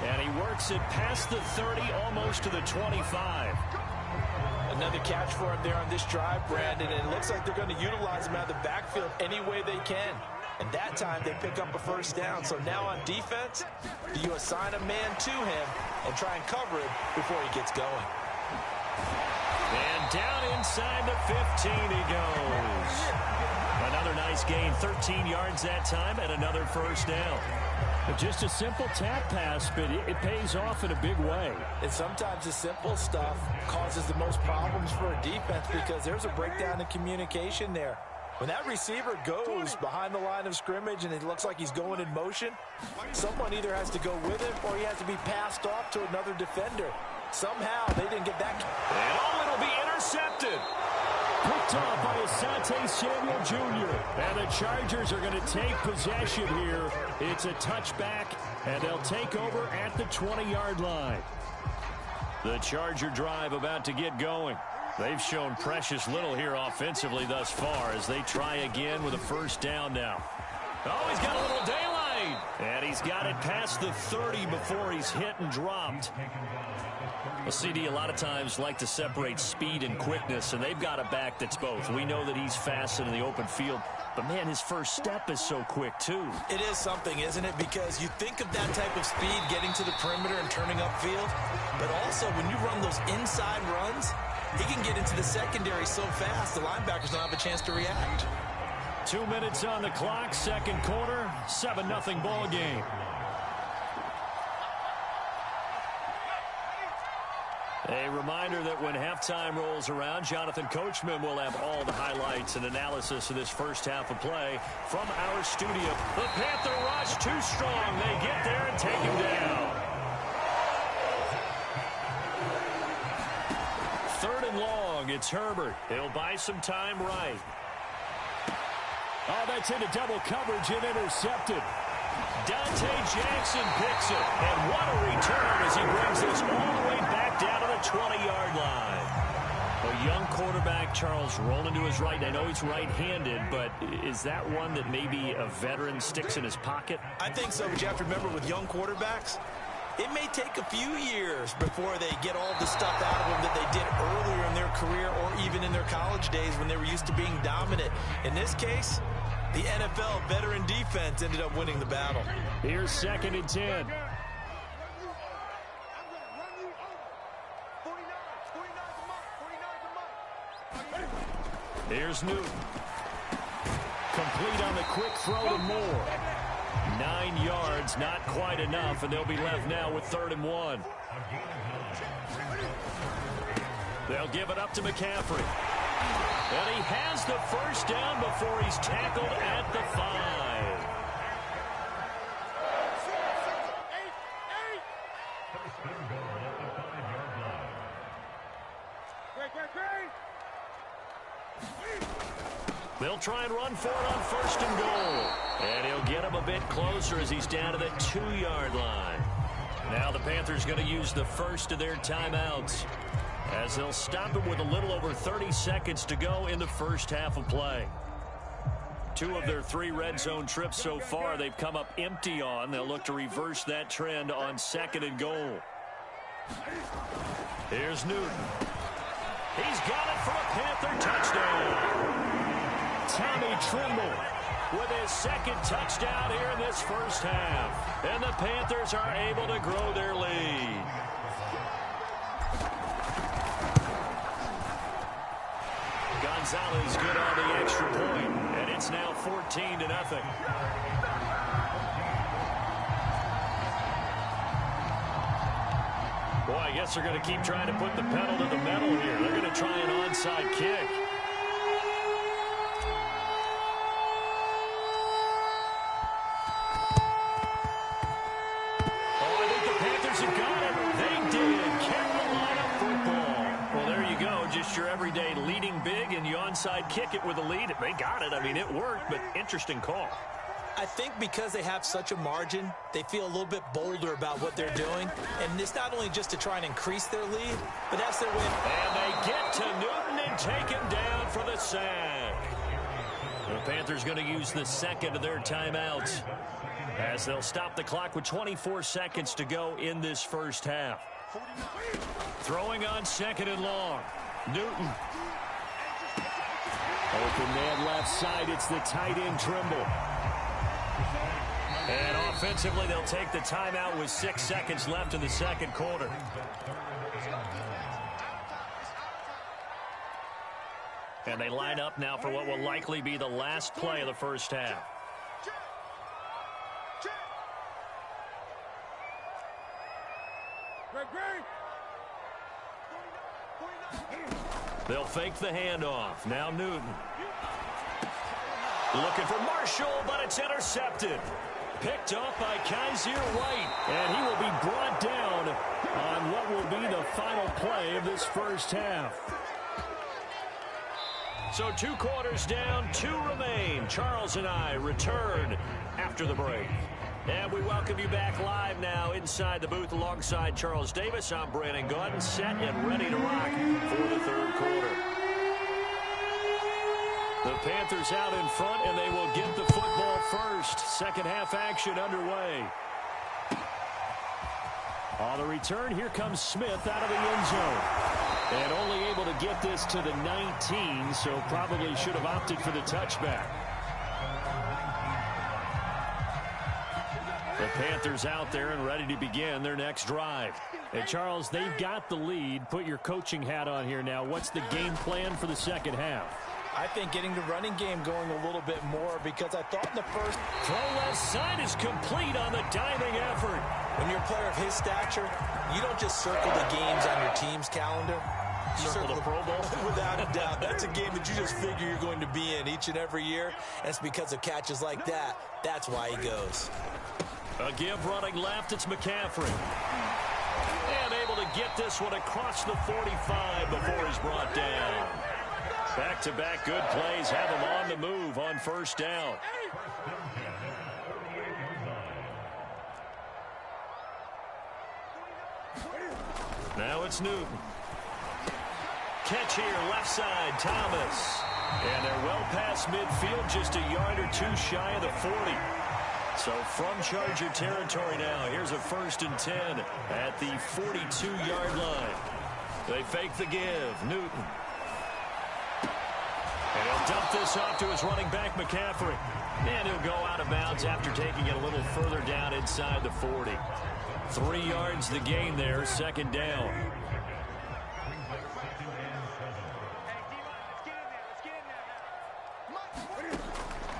And he works it past the 30, almost to the 25. Another catch for him there on this drive, Brandon. And it looks like they're going to utilize him out of the backfield any way they can. And that time they pick up a 1st down. So now on defense, do you assign a man to him and try and cover him before he gets going? And down inside the 15 he goes. Another nice gain, 13 yards that time, and another 1st down. Just a simple tap pass, but it pays off in a big way. And sometimes the simple stuff causes the most problems for a defense because there's a breakdown in communication there. When that receiver goes behind the line of scrimmage and it looks like he's going in motion, someone either has to go with him or he has to be passed off to another defender. Somehow they didn't get that. And it'll be intercepted. Picked off by Asante Samuel Jr. And the Chargers are going to take possession here. It's a touchback, and they'll take over at the 20-yard line. The Charger drive about to get going. They've shown precious little here offensively thus far as they try again with a 1st down now. Oh, he's got a little daylight. right. And he's got it past the 30 before he's hit and dropped. Well, CD, a lot of times like to separate speed and quickness, and they've got a back that's both. We know that he's fast in the open field, but, man, his first step is so quick, too. It is something, isn't it? Because you think of that type of speed getting to the perimeter and turning upfield, but also when you run those inside runs, he can get into the secondary so fast the linebackers don't have a chance to react. 2 minutes on the clock, second quarter, 7-0 ball game. A reminder that when halftime rolls around, Jonathan Coachman will have all the highlights and analysis of this first half of play from our studio. The Panther rush too strong. They get there and take him down. Third and long. It's Herbert. He'll buy some time right. Oh, that's into double coverage and intercepted. Dante Jackson picks it. And what a return as he brings this all the way back down to the 20-yard line. A young quarterback, Charles, rolling to his right. I know he's right-handed, but is that one that maybe a veteran sticks in his pocket? I think so, but you have to remember with young quarterbacks, it may take a few years before they get all the stuff out of them that they did earlier in their career or even in their college days when they were used to being dominant. In this case, the NFL veteran defense ended up winning the battle. Here's 2nd and 10. Here's Newton. Complete on the quick throw to Moore. 9 yards, not quite enough, and they'll be left now with 3rd and 1. They'll give it up to McCaffrey. And he has the first down before he's tackled at the 5. They'll try and run for it on 1st and goal. And he'll get him a bit closer as he's down to the 2-yard line. Now the Panthers going to use the first of their timeouts as they'll stop him with a little over 30 seconds to go in the first half of play. 2 of their 3 red zone trips so far they've come up empty on. They'll look to reverse that trend on 2nd and goal. Here's Newton. He's got it for a Panther touchdown. Tommy Tremble with his 2nd touchdown here in this first half. And the Panthers are able to grow their lead. Gonzalez good on the extra point, and it's now 14-0. Boy, I guess they're going to keep trying to put the pedal to the metal here. They're going to try an onside kick. Your everyday leading big and you onside kick it with a lead. They got it. I mean, it worked, but interesting call. I think because they have such a margin, they feel a little bit bolder about what they're doing. And it's not only just to try and increase their lead, but that's their win. And they get to Newton and take him down for the sack. The Panthers going to use the 2nd of their timeouts as they'll stop the clock with 24 seconds to go in this first half. Throwing on 2nd and long. Newton. Open man left side. It's the tight end Trimble. And offensively, they'll take the timeout with 6 seconds left in the second quarter. And they line up now for what will likely be the last play of the first half. They'll fake the handoff. Now Newton. Looking for Marshall, but it's intercepted. Picked off by Kaiser White. And he will be brought down on what will be the final play of this first half. So 2 quarters down, 2 remain. Charles and I return after the break. And we welcome you back live now inside the booth alongside Charles Davis. I'm Brandon Gaudin, set and ready to rock for the third quarter. The Panthers out in front, and they will get the football first. Second half action underway. On the return, here comes Smith out of the end zone. And only able to get this to the 19, so probably should have opted for the touchback. The Panthers out there and ready to begin their next drive. And Charles, they've got the lead. Put your coaching hat on here now. What's the game plan for the second half? I think getting the running game going a little bit more, because I thought in the first... Throw left side is complete on the diving effort. When you're a player of his stature, you don't just circle the games on your team's calendar. You circle the Pro Bowl. Without a doubt. That's a game that you just figure you're going to be in each and every year. And it's because of catches like that. That's why he goes. A give running left. It's McCaffrey. And able to get this one across the 45 before he's brought down. Back-to-back good plays have him on the move on first down. Now it's Newton. Catch here, left side, Thomas. And they're well past midfield, just a yard or two shy of the 40. So from Charger territory now, here's a 1st and 10 at the 42-yard line. They fake the give, Newton. And he'll dump this off to his running back, McCaffrey. And he'll go out of bounds after taking it a little further down inside the 40. 3 yards the gain there, second down.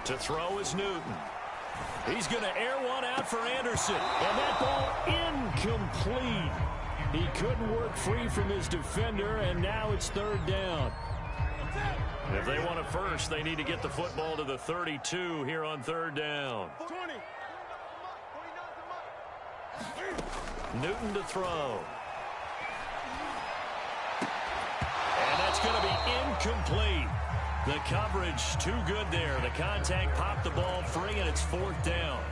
To throw is Newton. He's going to air one out for Anderson. And that ball incomplete. He couldn't work free from his defender, and now it's third down. If they want a first, they need to get the football to the 32 here on third down. Newton to throw. And that's going to be incomplete. The coverage too good there. The contact popped the ball free, and it's fourth down.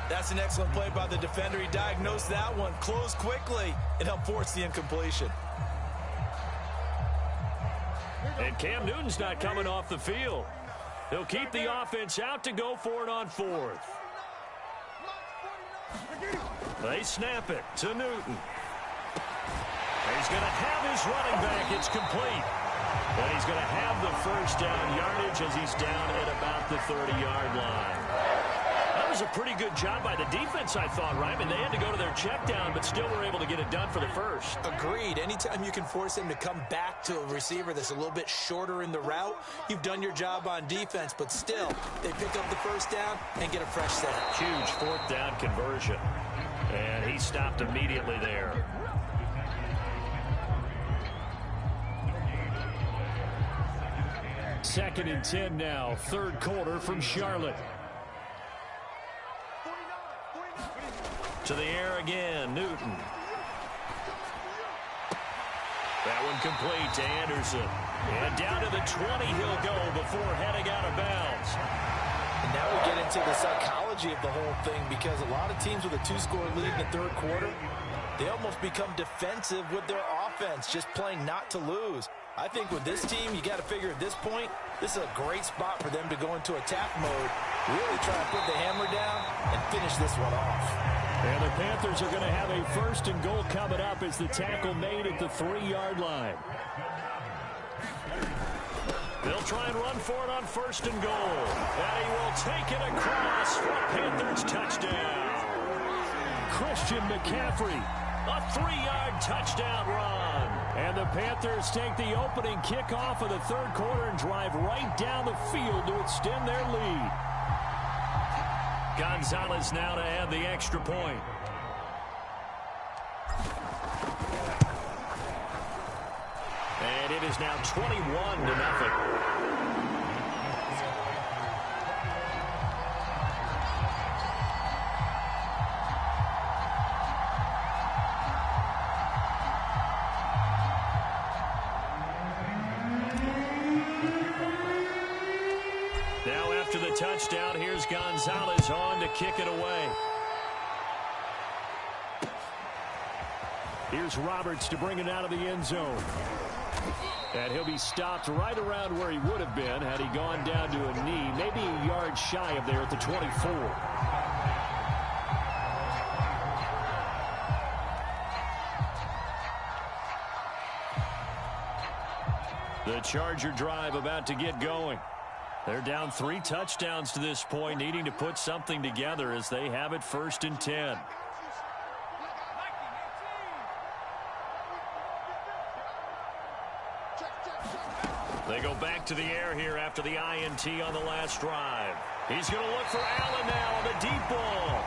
That's an excellent play by the defender. He diagnosed that one, closed quickly, and helped force the incompletion. And Cam Newton's not coming off the field. He'll keep the offense out to go for it on fourth. They snap it to Newton. He's going to have his running back. It's complete. And he's going to have the first down yardage as he's down at about the 30-yard line. That was a pretty good job by the defense, I thought, Ryman. They had to go to their check down, but still were able to get it done for the first. Agreed. Anytime you can force him to come back to a receiver that's a little bit shorter in the route, you've done your job on defense, but still, they pick up the first down and get a fresh set. Huge fourth down conversion. And he stopped immediately there. Second and 10 now, third quarter from Charlotte. To the air again, Newton. That one complete to Anderson. And down to the 20 he'll go before heading out of bounds. And now we get into the psychology of the whole thing, because a lot of teams with a 2-score lead in the third quarter, they almost become defensive with their offense, just playing not to lose. I think with this team, you got to figure at this point, this is a great spot for them to go into attack mode, really try to put the hammer down and finish this one off. And the Panthers are going to have a 1st and goal coming up as the tackle made at the 3-yard line. They'll try and run for it on 1st and goal. And he will take it across for a Panthers touchdown. Christian McCaffrey, a 3-yard touchdown run. And the Panthers take the opening kickoff of the third quarter and drive right down the field to extend their lead. Gonzalez now to add the extra point. And it is now 21-0. After the touchdown, here's Gonzalez on to kick it away. Here's Roberts to bring it out of the end zone. And he'll be stopped right around where he would have been had he gone down to a knee, maybe a yard shy of there at the 24. The Charger drive about to get going. They're down 3 touchdowns to this point, needing to put something together as they have it 1st and 10. They go back to the air here after the INT on the last drive. He's going to look for Allen now on the deep ball.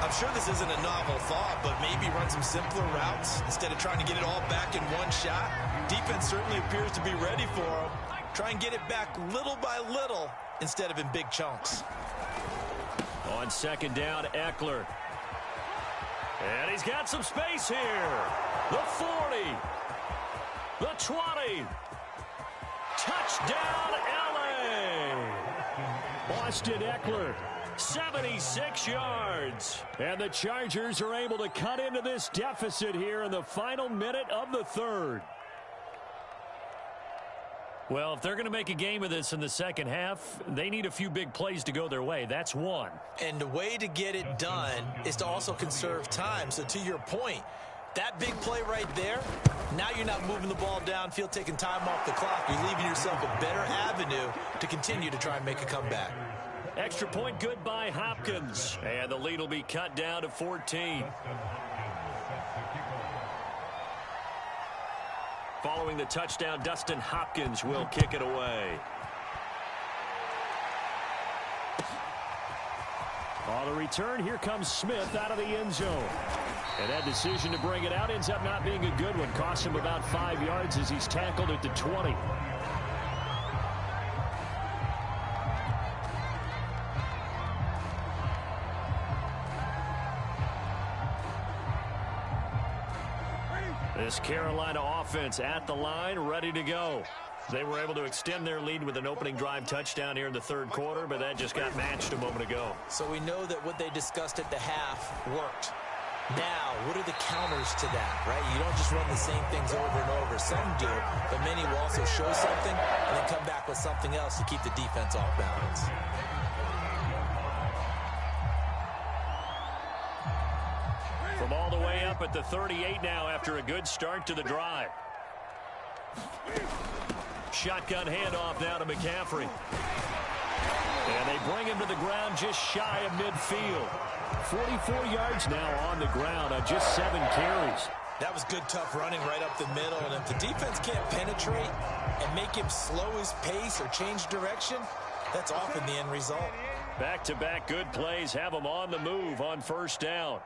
I'm sure this isn't a novel thought, but maybe run some simpler routes instead of trying to get it all back in one shot. Defense certainly appears to be ready for him. Try and get it back little by little instead of in big chunks. On 2nd down, Eckler. And he's got some space here. The 40. The 20. Touchdown, LA! Austin Eckler, 76 yards. And the Chargers are able to cut into this deficit here in the final minute of the 3rd. Well, if they're going to make a game of this in the second half, they need a few big plays to go their way. That's one. And the way to get it done is to also conserve time. So to your point, that big play right there, now you're not moving the ball downfield, taking time off the clock. You're leaving yourself a better avenue to continue to try and make a comeback. Extra point good by Hopkins. And the lead will be cut down to 14. Following the touchdown, Dustin Hopkins will kick it away. On the return, here comes Smith out of the end zone. And that decision to bring it out ends up not being a good one. Costs him about 5 yards as he's tackled at the 20. This Carolina offense at the line, ready to go. They were able to extend their lead with an opening drive touchdown here in the 3rd quarter, but that just got matched a moment ago. So we know that what they discussed at the half worked. Now, what are the counters to that, right? You don't just run the same things over and over. Some do, but many will also show something and then come back with something else to keep the defense off balance. From all the way up at the 38 now after a good start to the drive. Shotgun handoff now to McCaffrey. And they bring him to the ground just shy of midfield. 44 yards now on the ground on just 7 carries. That was good, tough running right up the middle. And if the defense can't penetrate and make him slow his pace or change direction, that's often the end result. Back-to-back good plays have him on the move on 1st down.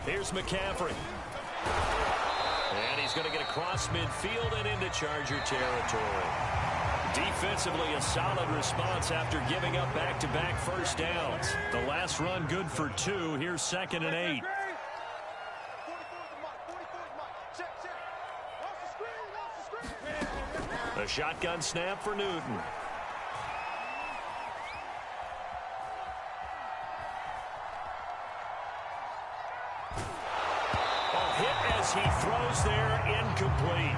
Here's McCaffrey. And he's going to get across midfield and into Charger territory. Defensively, a solid response after giving up back-to-back 1st downs. The last run good for 2. Here's 2nd and 8. A shotgun snap for Newton. He throws there, incomplete.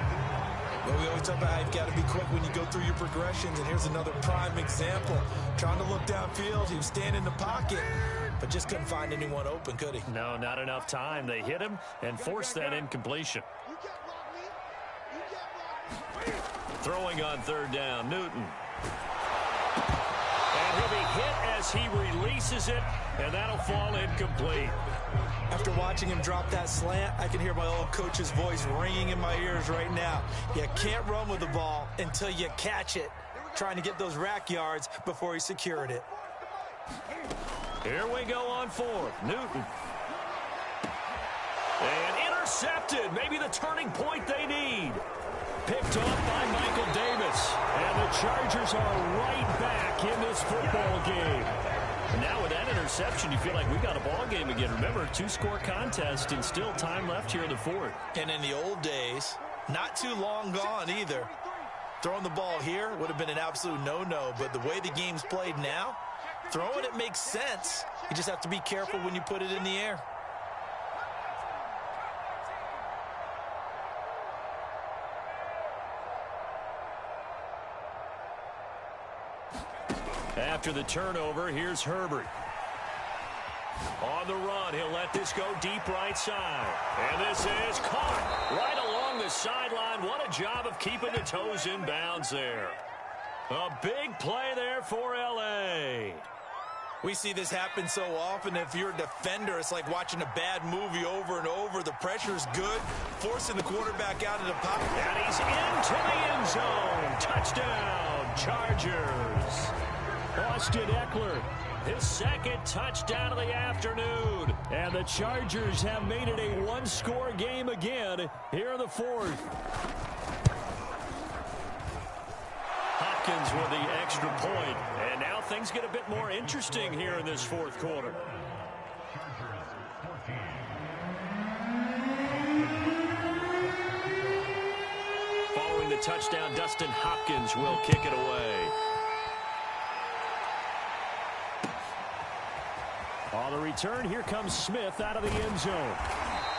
Well, we always talk about how you've got to be quick when you go through your progressions, and here's another prime example. Trying to look downfield, he was standing in the pocket, but just couldn't find anyone open, could he? No, not enough time. They hit him and forced that incompletion. Throwing on 3rd down, Newton. And he'll be hit as he releases it, and that'll fall incomplete. After watching him drop that slant, I can hear my old coach's voice ringing in my ears right now. You can't run with the ball until you catch it. Trying to get those rack yards before he secured it. Here we go on 4th. Newton. And intercepted. Maybe the turning point they need. Picked off by Michael Davis. And the Chargers are right back in this football game. And now with that interception, you feel like we got a ball game again. Remember, 2-score contest and still time left here in the 4th. And in the old days, not too long gone either. Throwing the ball here would have been an absolute no-no. But the way the game's played now, throwing it makes sense. You just have to be careful when you put it in the air. After the turnover, here's Herbert. On the run, he'll let this go deep right side. And this is caught right along the sideline. What a job of keeping the toes in bounds there. A big play there for L.A. We see this happen so often. If you're a defender, it's like watching a bad movie over and over. The pressure's good, forcing the quarterback out of the pocket. And he's into the end zone. Touchdown, Chargers. Austin Eckler, his second touchdown of the afternoon. And the Chargers have made it a one-score game again here in the fourth. Hopkins with the extra point. And now things get a bit more interesting here in this fourth quarter. Following the touchdown, Dustin Hopkins will kick it away. On the return, here comes Smith out of the end zone.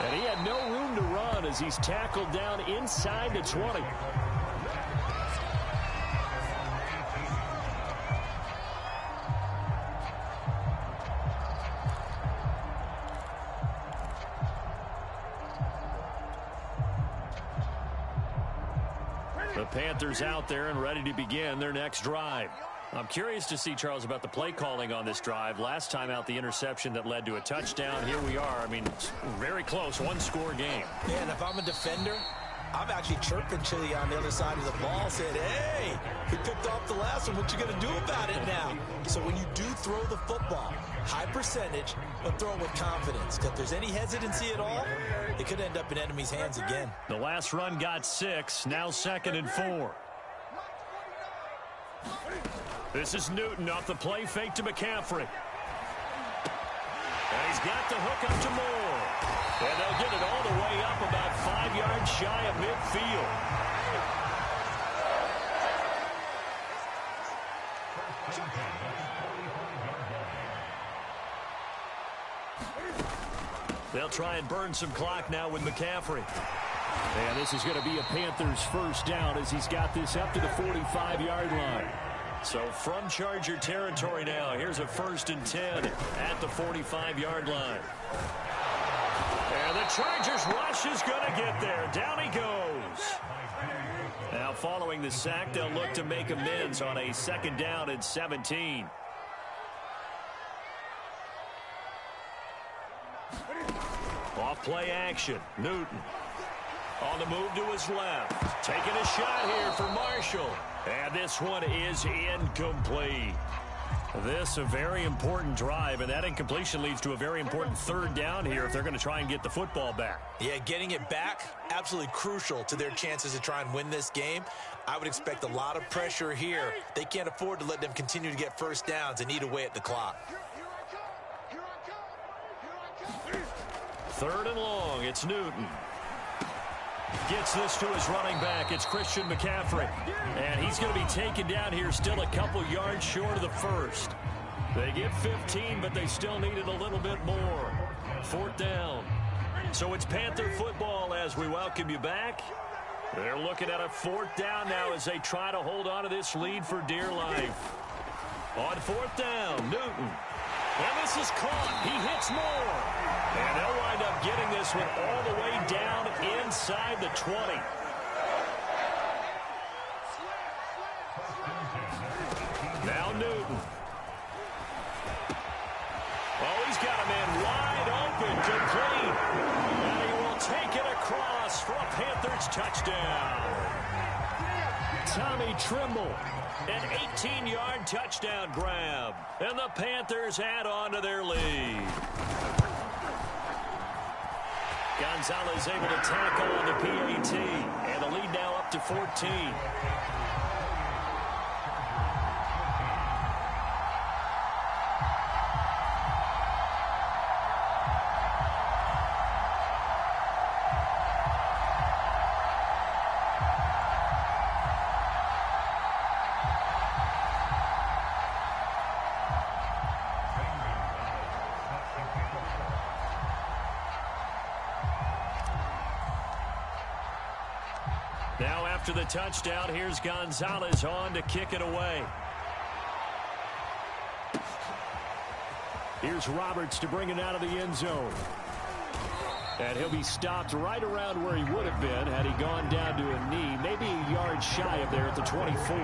And he had no room to run as he's tackled down inside the 20. The Panthers out there and ready to begin their next drive. I'm curious to see, Charles, about the play calling on this drive. Last time out, the interception that led to a touchdown. Here we are. I mean, very close, one-score game. Yeah, and if I'm a defender, I'm actually chirping Chili on the other side of the ball, saying, hey, he picked off the last one. What you going to do about it now? So when you do throw the football, high percentage, but throw it with confidence. Because if there's any hesitancy at all, it could end up in enemy's hands again. The last run got 6, now 2nd and 4. This is Newton off the play fake to McCaffrey. And he's got the hook up to Moore. And they'll get it all the way up about 5 yards shy of midfield. They'll try and burn some clock now with McCaffrey. And this is going to be a Panthers first down as he's got this up to the 45-yard line. So from Charger territory now, here's a 1st and 10 at the 45-yard line. And the Chargers rush is going to get there. Down he goes. Now following the sack, they'll look to make amends on a 2nd down and 17. Off play action. Newton. On the move to his left. Taking a shot here for Marshall. And this one is incomplete. This a very important drive, and that incompletion leads to a very important 3rd down here if they're going to try and get the football back. Yeah, getting it back, absolutely crucial to their chances to try and win this game. I would expect a lot of pressure here. They can't afford to let them continue to get first downs and eat away at the clock. 3rd and long, it's Newton. Gets this to his running back. It's Christian McCaffrey. And he's going to be taken down here still a couple yards short of the 1st. They get 15, but they still needed a little bit more. 4th down. So it's Panther football as we welcome you back. They're looking at a 4th down now as they try to hold on to this lead for dear life. On 4th down, Newton. And this is caught. He hits Moore. And they'll wind up getting this one all the way down inside the 20. Now Newton. Oh, he's got a man wide open, complete. And he will take it across for a Panthers touchdown. Tommy Trimble. An 18-yard touchdown grab. And the Panthers add on to their lead. Gonzalez able to tackle on the PAT. And the lead now up to 14. Now after the touchdown, here's Gonzalez on to kick it away. Here's Roberts to bring it out of the end zone. And he'll be stopped right around where he would have been had he gone down to a knee, maybe a yard shy of there at the 24.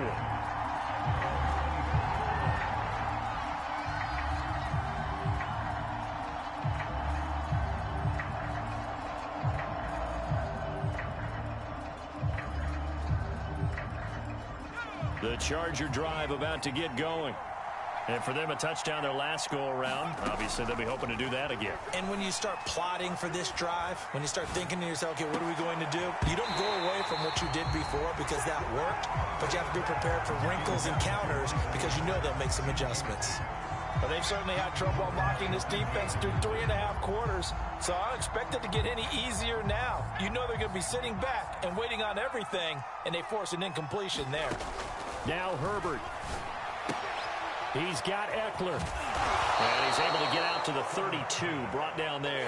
The Charger drive about to get going. And for them, a touchdown their last go-around. Obviously, they'll be hoping to do that again. And when you start plotting for this drive, when you start thinking to yourself, okay, what are we going to do? You don't go away from what you did before because that worked, but you have to be prepared for wrinkles and counters because you know they'll make some adjustments. Well, they've certainly had trouble unlocking this defense through 3.5 quarters, so I don't expect it to get any easier now. You know they're going to be sitting back and waiting on everything, and they force an incompletion there. Now Herbert. He's got Eckler. And he's able to get out to the 32, brought down there.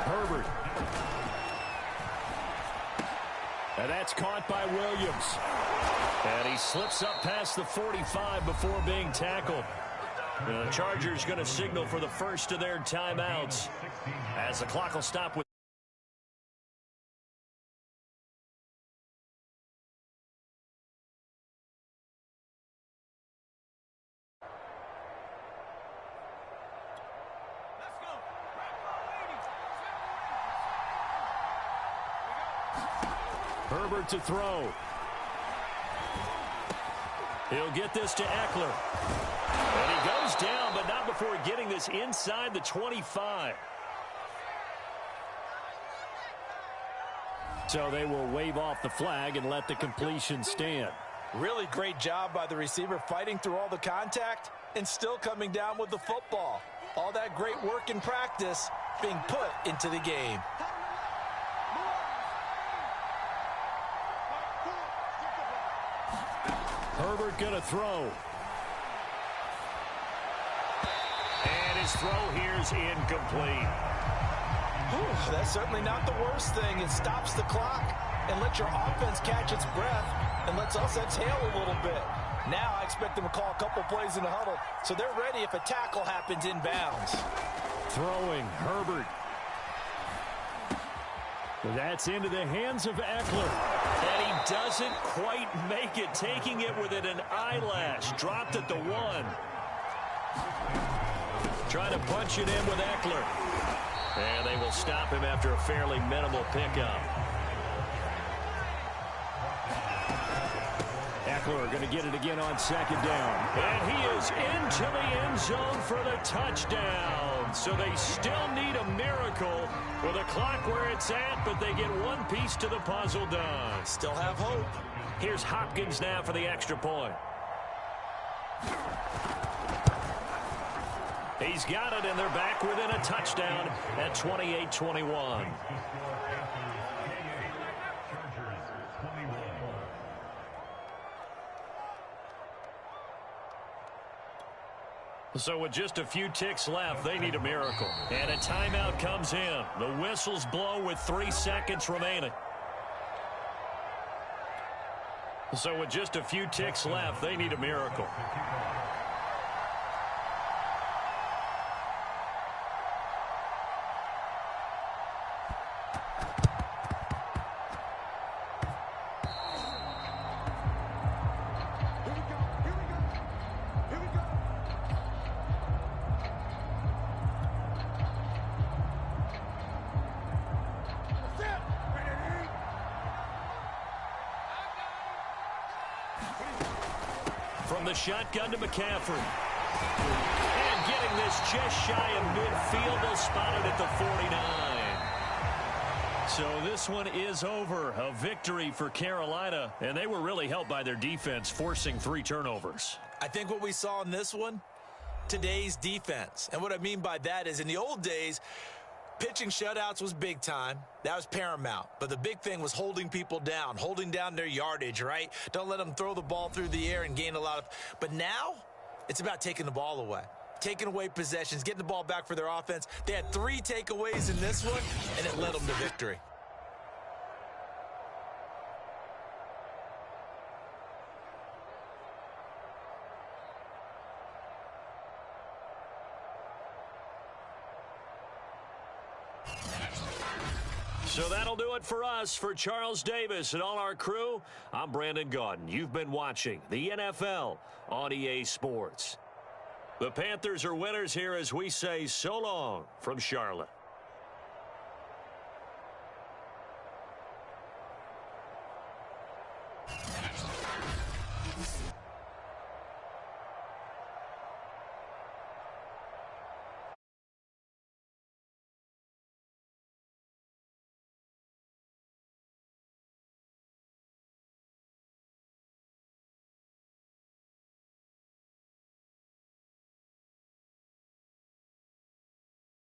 Herbert. And that's caught by Williams. And he slips up past the 45 before being tackled. The Chargers going to signal for the first of their timeouts as the clock will stop with Herbert to throw. He'll get this to Eckler. And he goes down, but not before getting this inside the 25. So they will wave off the flag and let the completion stand. Really great job by the receiver fighting through all the contact and still coming down with the football. All that great work in practice being put into the game. Herbert going to throw. And his throw here's incomplete. Whew, that's certainly not the worst thing. It stops the clock and lets your offense catch its breath and lets us exhale a little bit. Now I expect them to call a couple plays in the huddle so they're ready if a tackle happens inbounds. Throwing Herbert. That's into the hands of Eckler. And he doesn't quite make it, taking it within an eyelash. Dropped at the 1. Trying to punch it in with Eckler. And they will stop him after a fairly minimal pickup. Eckler going to get it again on second down. And he is into the end zone for the touchdown. So they still need a miracle with a clock where it's at, but they get one piece to the puzzle done. Still have hope. Here's Hopkins now for the extra point. He's got it, and they're back within a touchdown at 28-21. So with just a few ticks left, they need a miracle. And a timeout comes in. The whistles blow with 3 seconds remaining. So with just a few ticks left, they need a miracle. From the shotgun to McCaffrey. And getting this just shy of midfield. They'll spot it at the 49. So this one is over. A victory for Carolina. And they were really helped by their defense, forcing 3 turnovers. I think what we saw in this one, today's defense. And what I mean by that is in the old days, pitching shutouts was big time. That was paramount. But the big thing was holding people down, holding down their yardage, right? Don't let them throw the ball through the air and gain a lot of... But now, it's about taking the ball away. Taking away possessions, getting the ball back for their offense. They had 3 takeaways in this one, and it led them to victory. So that'll do it for us. For Charles Davis and all our crew, I'm Brandon Gaudin. You've been watching the NFL on EA Sports. The Panthers are winners here as we say so long from Charlotte.